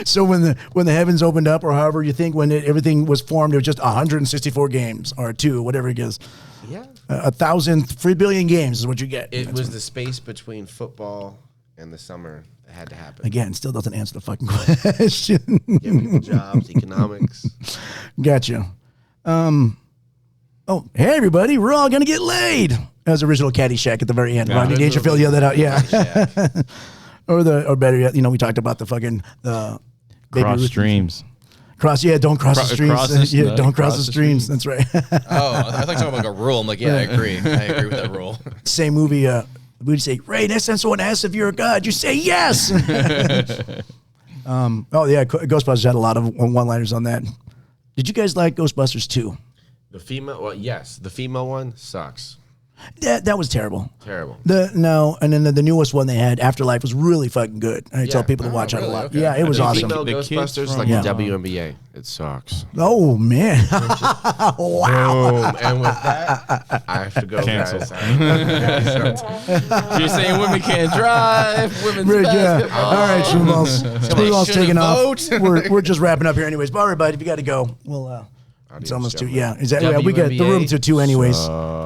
so when the heavens opened up, or however you think when everything was formed, it was just 164 games or whatever it is. Yeah. 3 billion games is what you get. It was the space between football and the summer that had to happen. Again, still doesn't answer the fucking question. Give people jobs, economics. Gotcha. Oh, hey everybody, we're all gonna get laid. That was original Caddyshack at the very end. Rodney Dangerfield yelled that out. Yeah. or better yet, we talked about the fucking Baby Cross Ruth. streams. Don't cross the streams. Don't cross the streams. That's right. Oh, I thought you were talking about like a rule. I'm like, yeah, I agree. I agree with that rule. Same movie. We'd say, Ray, next time someone asks if you're a god, you say yes. Ghostbusters had a lot of one-liners on that. Did you guys like Ghostbusters 2? The female, well, yes. The female one sucks. That was terrible. Terrible. And then the newest one they had, Afterlife, was really fucking good. I tell people to watch that a really? lot. Okay. Yeah, it was The awesome. female The kids Ghostbusters, from- like Yeah. the WNBA. It sucks. Oh man! Wow. Boom. And with that, I have to go, Cancel. guys. You're saying women can't drive, women's Yeah. basketball. All right, Smoothballs shouldn't taking off. vote. We're just wrapping up here, anyways. But all right, bud, if you got to go, well, it's almost 2. gentlemen. Yeah, exactly. We got the room to 2, anyways.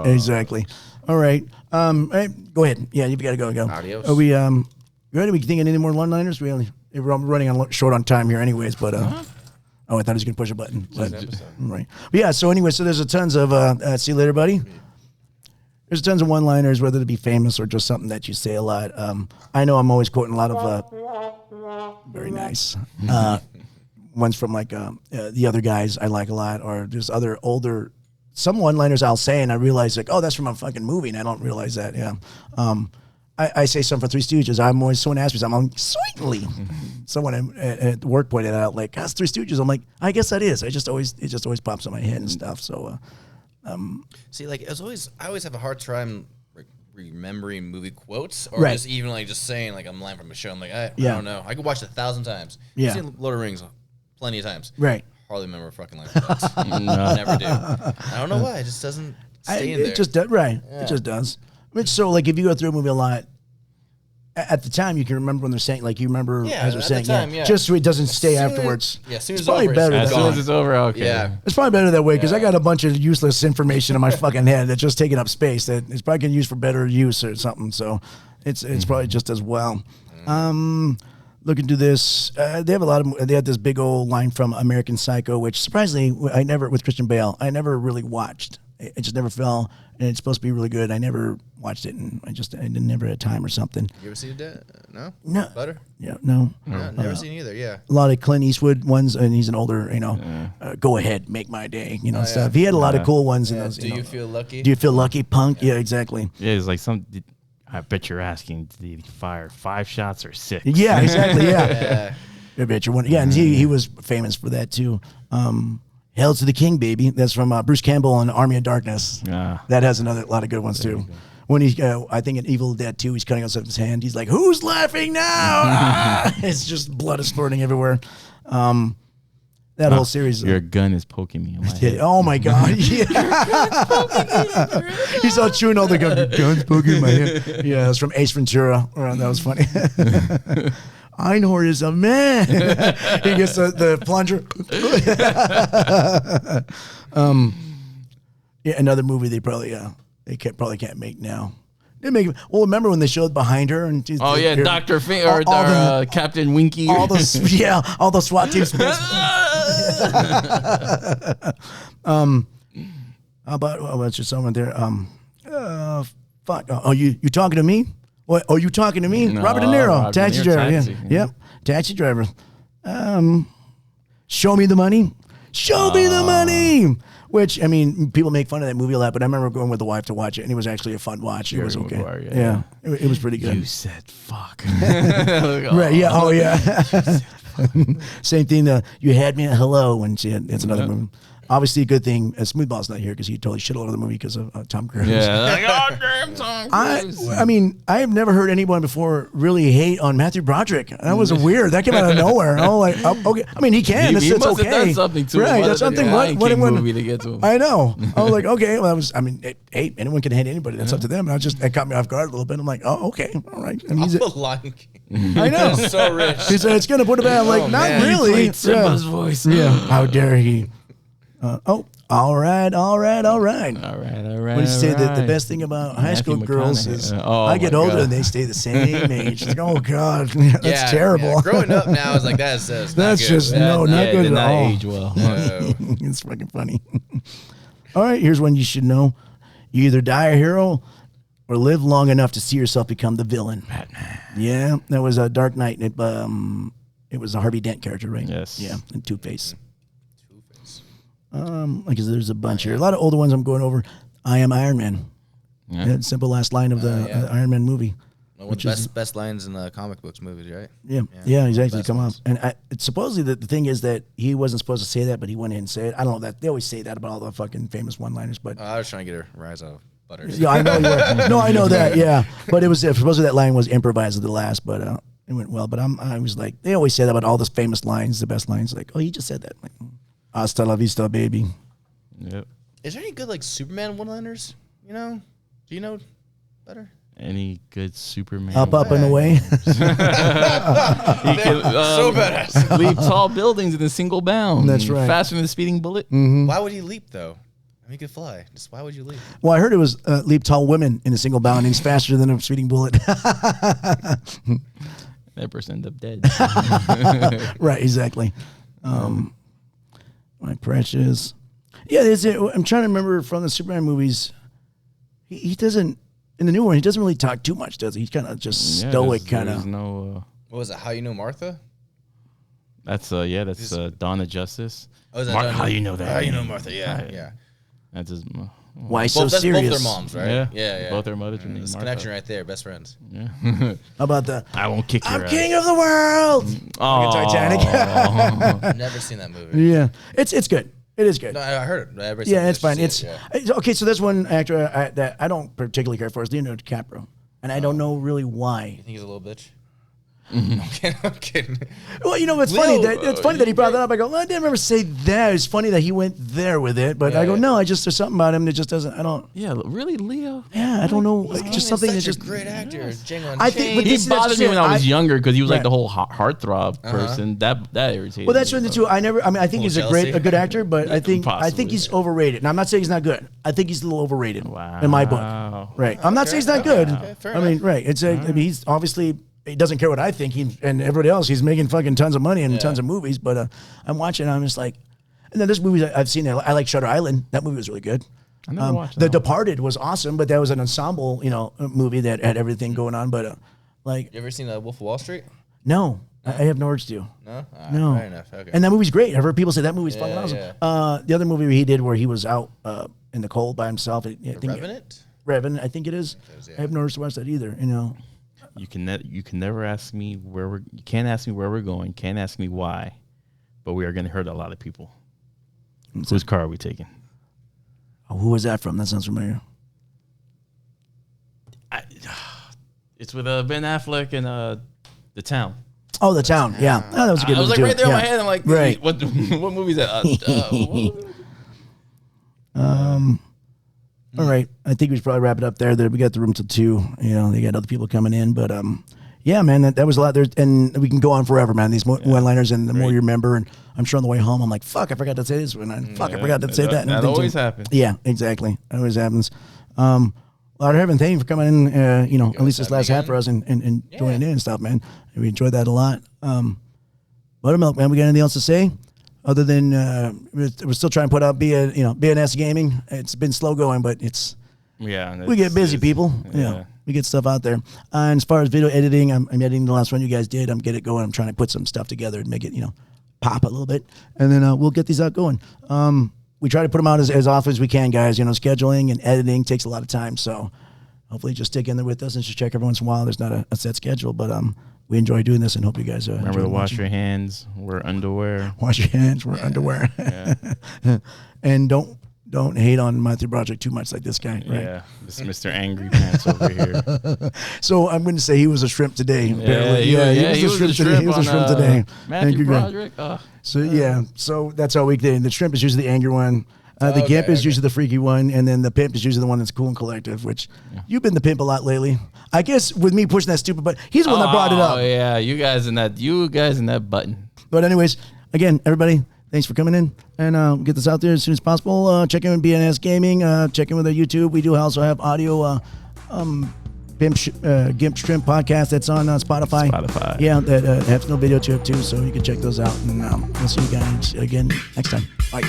Exactly. All right. Hey, go ahead. Yeah, you got to go. Adios. Are we ready? We thinking any more one-liners? We're running short on time here, anyways. But I thought he was gonna push a button. But, right. But yeah. So anyway, so there's a tons of. See you later, buddy. There's tons of one-liners, whether it be famous or just something that you say a lot. I know I'm always quoting a lot of. Very nice. Ones from like the other guys I like a lot, or just other older. Some one-liners I'll say, and I realize like, oh, that's from a fucking movie, and I don't realize that. Yeah, I say something for Three Stooges. Someone asks me something, I'm like, sweetly. Someone at work pointed out, like, that's Three Stooges. I'm like, I guess that is. It just always pops in my head and stuff. So, See, like, I always have a hard time remembering movie quotes, or Right. just even like just saying like I'm line from a show. I'm like, I Yeah. don't know. I could watch it 1,000 times. Yeah. I've seen Lord of the Rings plenty of times. right. Hardly remember a fucking line from that. I never do. I don't know why. It just doesn't stay in there. It just does, right. It just does. I mean, so like if you go through a movie a lot, at the time you can remember when they're saying, like you remember Yeah, as they're at saying, the time, yeah. just so it doesn't stay Soon as- afterwards. yeah, as soon It's as probably over, better it's As that soon way. as it's over, okay. Yeah. It's probably better that way because I got a bunch of useless information in my fucking head that's just taking up space that it's probably getting used for better use or something. So it's probably just as well. Looking to this, they had this big old line from American Psycho, which surprisingly with Christian Bale, I never really watched. It just never fell, and it's supposed to be really good. I never watched it, and I never had time or something. You ever seen it? No? No. Butter? Yeah, no. No, never seen either, yeah. A lot of Clint Eastwood ones, and he's an older, go ahead, make my day, stuff. He had a lot of cool ones in those. Do you feel lucky? Do you feel lucky, punk? Yeah, exactly. Yeah, it's like I bet you're asking, did he fire 5 shots or 6? Yeah, exactly. Yeah. Yeah. I bet you're one. Yeah, and he was famous for that too. Hail to the King, baby. That's from Bruce Campbell in Army of Darkness. Yeah. That has a lot of good ones too. When he's, I think in Evil Dead 2, he's cutting himself his hand. He's like, "Who's laughing now?" It's just blood is spurting everywhere. That whole series. Your gun is poking me in my head. Oh my God! Yeah. He's all chewing all the gun. Your gun's poking my head. Yeah, it's from Ace Ventura. That was funny. Einhorn is a man. He gets the plunger. Yeah, another movie they probably they probably can't make now. They make. Well, remember when they showed behind her and Dr. Captain Winky. All those SWAT teams. How about what's your someone there? Fuck. Oh, you talking to me? What? Oh, you talking to me? No, Robert De Niro, taxi driver. Taxi. Yep, taxi driver. Show me the money. Show me the money. Which, I mean, people make fun of that movie a lot, but I remember going with the wife to watch it, and it was actually a fun watch. It was okay. Yeah. It was pretty good. You said fuck. Right, yeah. Oh, yeah. Same thing. You had me at hello when she had, it's another movie. Obviously, a good thing. Smoothball's not here because he totally shit all over the movie because of Tom Cruise. Yeah, like, oh, damn Tom Cruise. I mean, I have never heard anyone before really hate on Matthew Broderick. That was weird. That came out of nowhere. Oh, like, okay. I mean, he can. He That's must okay. have done something to him. Right, that's something. What movie to get to him. I know. I was like, okay. Well, I mean, hey, anyone can hate anybody. That's up to them. And it caught me off guard a little bit. I'm like, oh, okay, all right. And he's Lion King. I know. So rich. He said it's gonna put him out. I'm like, not really. He played Simba's voice. Yeah. How dare he? All right. All right. What do you say? The best thing about high school girls is I get older and they stay the same age. It's like, oh God, that's terrible. Yeah. Growing up now is like that's not good. Just not good at all. Age well. It's fucking funny. All right, here's one you should know: you either die a hero or live long enough to see yourself become the villain. Batman. Yeah, that was a Dark Knight. It was a Harvey Dent character, right? Yes. Yeah, and Two-Face. Because there's a bunch here. A lot of older ones I'm going over. I am Iron Man. Yeah. Simple last line of the Iron Man movie. One of the best lines in the comic books movies, right? Yeah, he's actually come up. And it's supposedly the thing is that he wasn't supposed to say that, but he went in and said it. I don't know that they always say that about all the fucking famous one-liners, but I was trying to get a rise out of butter. Yeah, I know. No, I know that. Yeah, but it was supposedly that line was improvised at the last, but it went well. But I was like, they always say that about all those famous lines, the best lines. Like, oh, he just said that. Like, hasta la vista, baby. Yep. Is there any good like Superman one-liners? You know? Do you know better? Any good Superman? Up and away. He can, so badass. Leap tall buildings in a single bound. That's right. Faster than a speeding bullet. Mm-hmm. Why would he leap though? I mean, he could fly. Just why would you leap? Well, I heard it was leap tall women in a single bound. And he's faster than a speeding bullet. That person ended up dead. Right, exactly. My precious. Yeah, I'm trying to remember from the Superman movies. He doesn't, in the new one, he doesn't really talk too much, does he? He's kind of just stoic, kind of. No. What was it? How You Know Martha? That's Dawn of Justice. Oh, is that Mark, how you know that? How You Know Martha? Yeah. That's his. Why so serious? Both their moms, right? Yeah. Both their mothers. There's a connection right there. Best friends. Yeah. How about the? I won't kick your I'm ass. king of the world. Oh, Titanic. Never seen that movie. Yeah, it's good. It is good. No, I heard it. Yeah, it's fine. It's yeah. okay. So there's one actor that I don't particularly care for is Leonardo DiCaprio, and I don't know really why. You think he's a little bitch? Mm-hmm. I'm kidding. Well, you know, it's funny that he brought that up. I go, well, I didn't ever say that. It's funny that he went there with it, but I go, no, there's something about him that just doesn't. I don't. Yeah, really, Leo. Yeah, I don't know. It's just something that's just a great actor. I think he bothered me when I was younger because he was like the whole heartthrob person. That irritated. Well, that's me. really true. I think he's a good actor, but I think he's overrated. And I'm not saying he's not good. I think he's a little overrated in my book. Right. I'm not saying he's not good. I mean, right. It's he's obviously. He doesn't care what I think. And everybody else, he's making fucking tons of money and tons of movies. But I'm watching, and I'm just like, and then there's movies I've seen. I like Shutter Island. That movie was really good. I never watched The Departed was awesome, but that was an ensemble, movie that had everything going on. But you ever seen Wolf of Wall Street? No, I have no urge to. No, no. Fair enough. Okay. And that movie's great. I've heard people say that movie's fucking awesome. Yeah. The other movie he did where he was out in the cold by himself. Revenant, I think it is. I have no urge to watch that either. You can never ask me you can't ask me where we're going. Can't ask me why, but we are going to hurt a lot of people. Whose car are we taking? Oh, who was that from? That sounds familiar. It's with Ben Affleck and The Town. Oh, The Town. Yeah, that was a good movie. I was like right there in my head. I'm like, right. What movie is that? All right, I think we should probably wrap it up there. We got the room till 2. They got other people coming in, but yeah, man, that was a lot there, and we can go on forever, man. These one-liners, and the more you remember, and I'm sure on the way home, I'm like, fuck, I forgot to say this one. I forgot to say that. That always happens. Yeah, exactly. It always happens. Lot of heaven. Thank you for coming in, at least this last half for us and joining in and stuff, man. We enjoyed that a lot. Buttermilk, man, we got anything else to say? Other than we're still trying to put out BNS Gaming. It's been slow going, but we get busy, people. We get stuff out there. And as far as video editing, I'm editing the last one you guys did. I'm getting it going. I'm trying to put some stuff together and make it pop a little bit, and then we'll get these out going. We try to put them out as often as we can, guys. Scheduling and editing takes a lot of time, so hopefully just stick in there with us and just check every once in a while. There's not a set schedule, but we enjoy doing this and hope you guys remember to wash your hands, wear underwear. Wash your hands, wear underwear. And don't hate on Matthew Broderick too much like this guy. Right? Yeah, this Mr. Angry Pants over here. So I'm going to say he was a shrimp today. He was a shrimp today. Matthew Broderick. So that's our week day. The shrimp is usually the angry one. The Gimp is usually the freaky one, and then the Pimp is usually the one that's cool and collective, which you've been the Pimp a lot lately. I guess with me pushing that stupid button, he's the one that brought it up. Oh, yeah, you guys in that button. But anyways, again, everybody, thanks for coming in, and get this out there as soon as possible. Check in with BNS Gaming. Check in with our YouTube. We do also have audio Gimp Shrimp podcast that's on Spotify. Yeah, that has no video to it too, so you can check those out. And we'll see you guys again next time. Bye.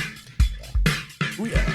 Ooh, yeah.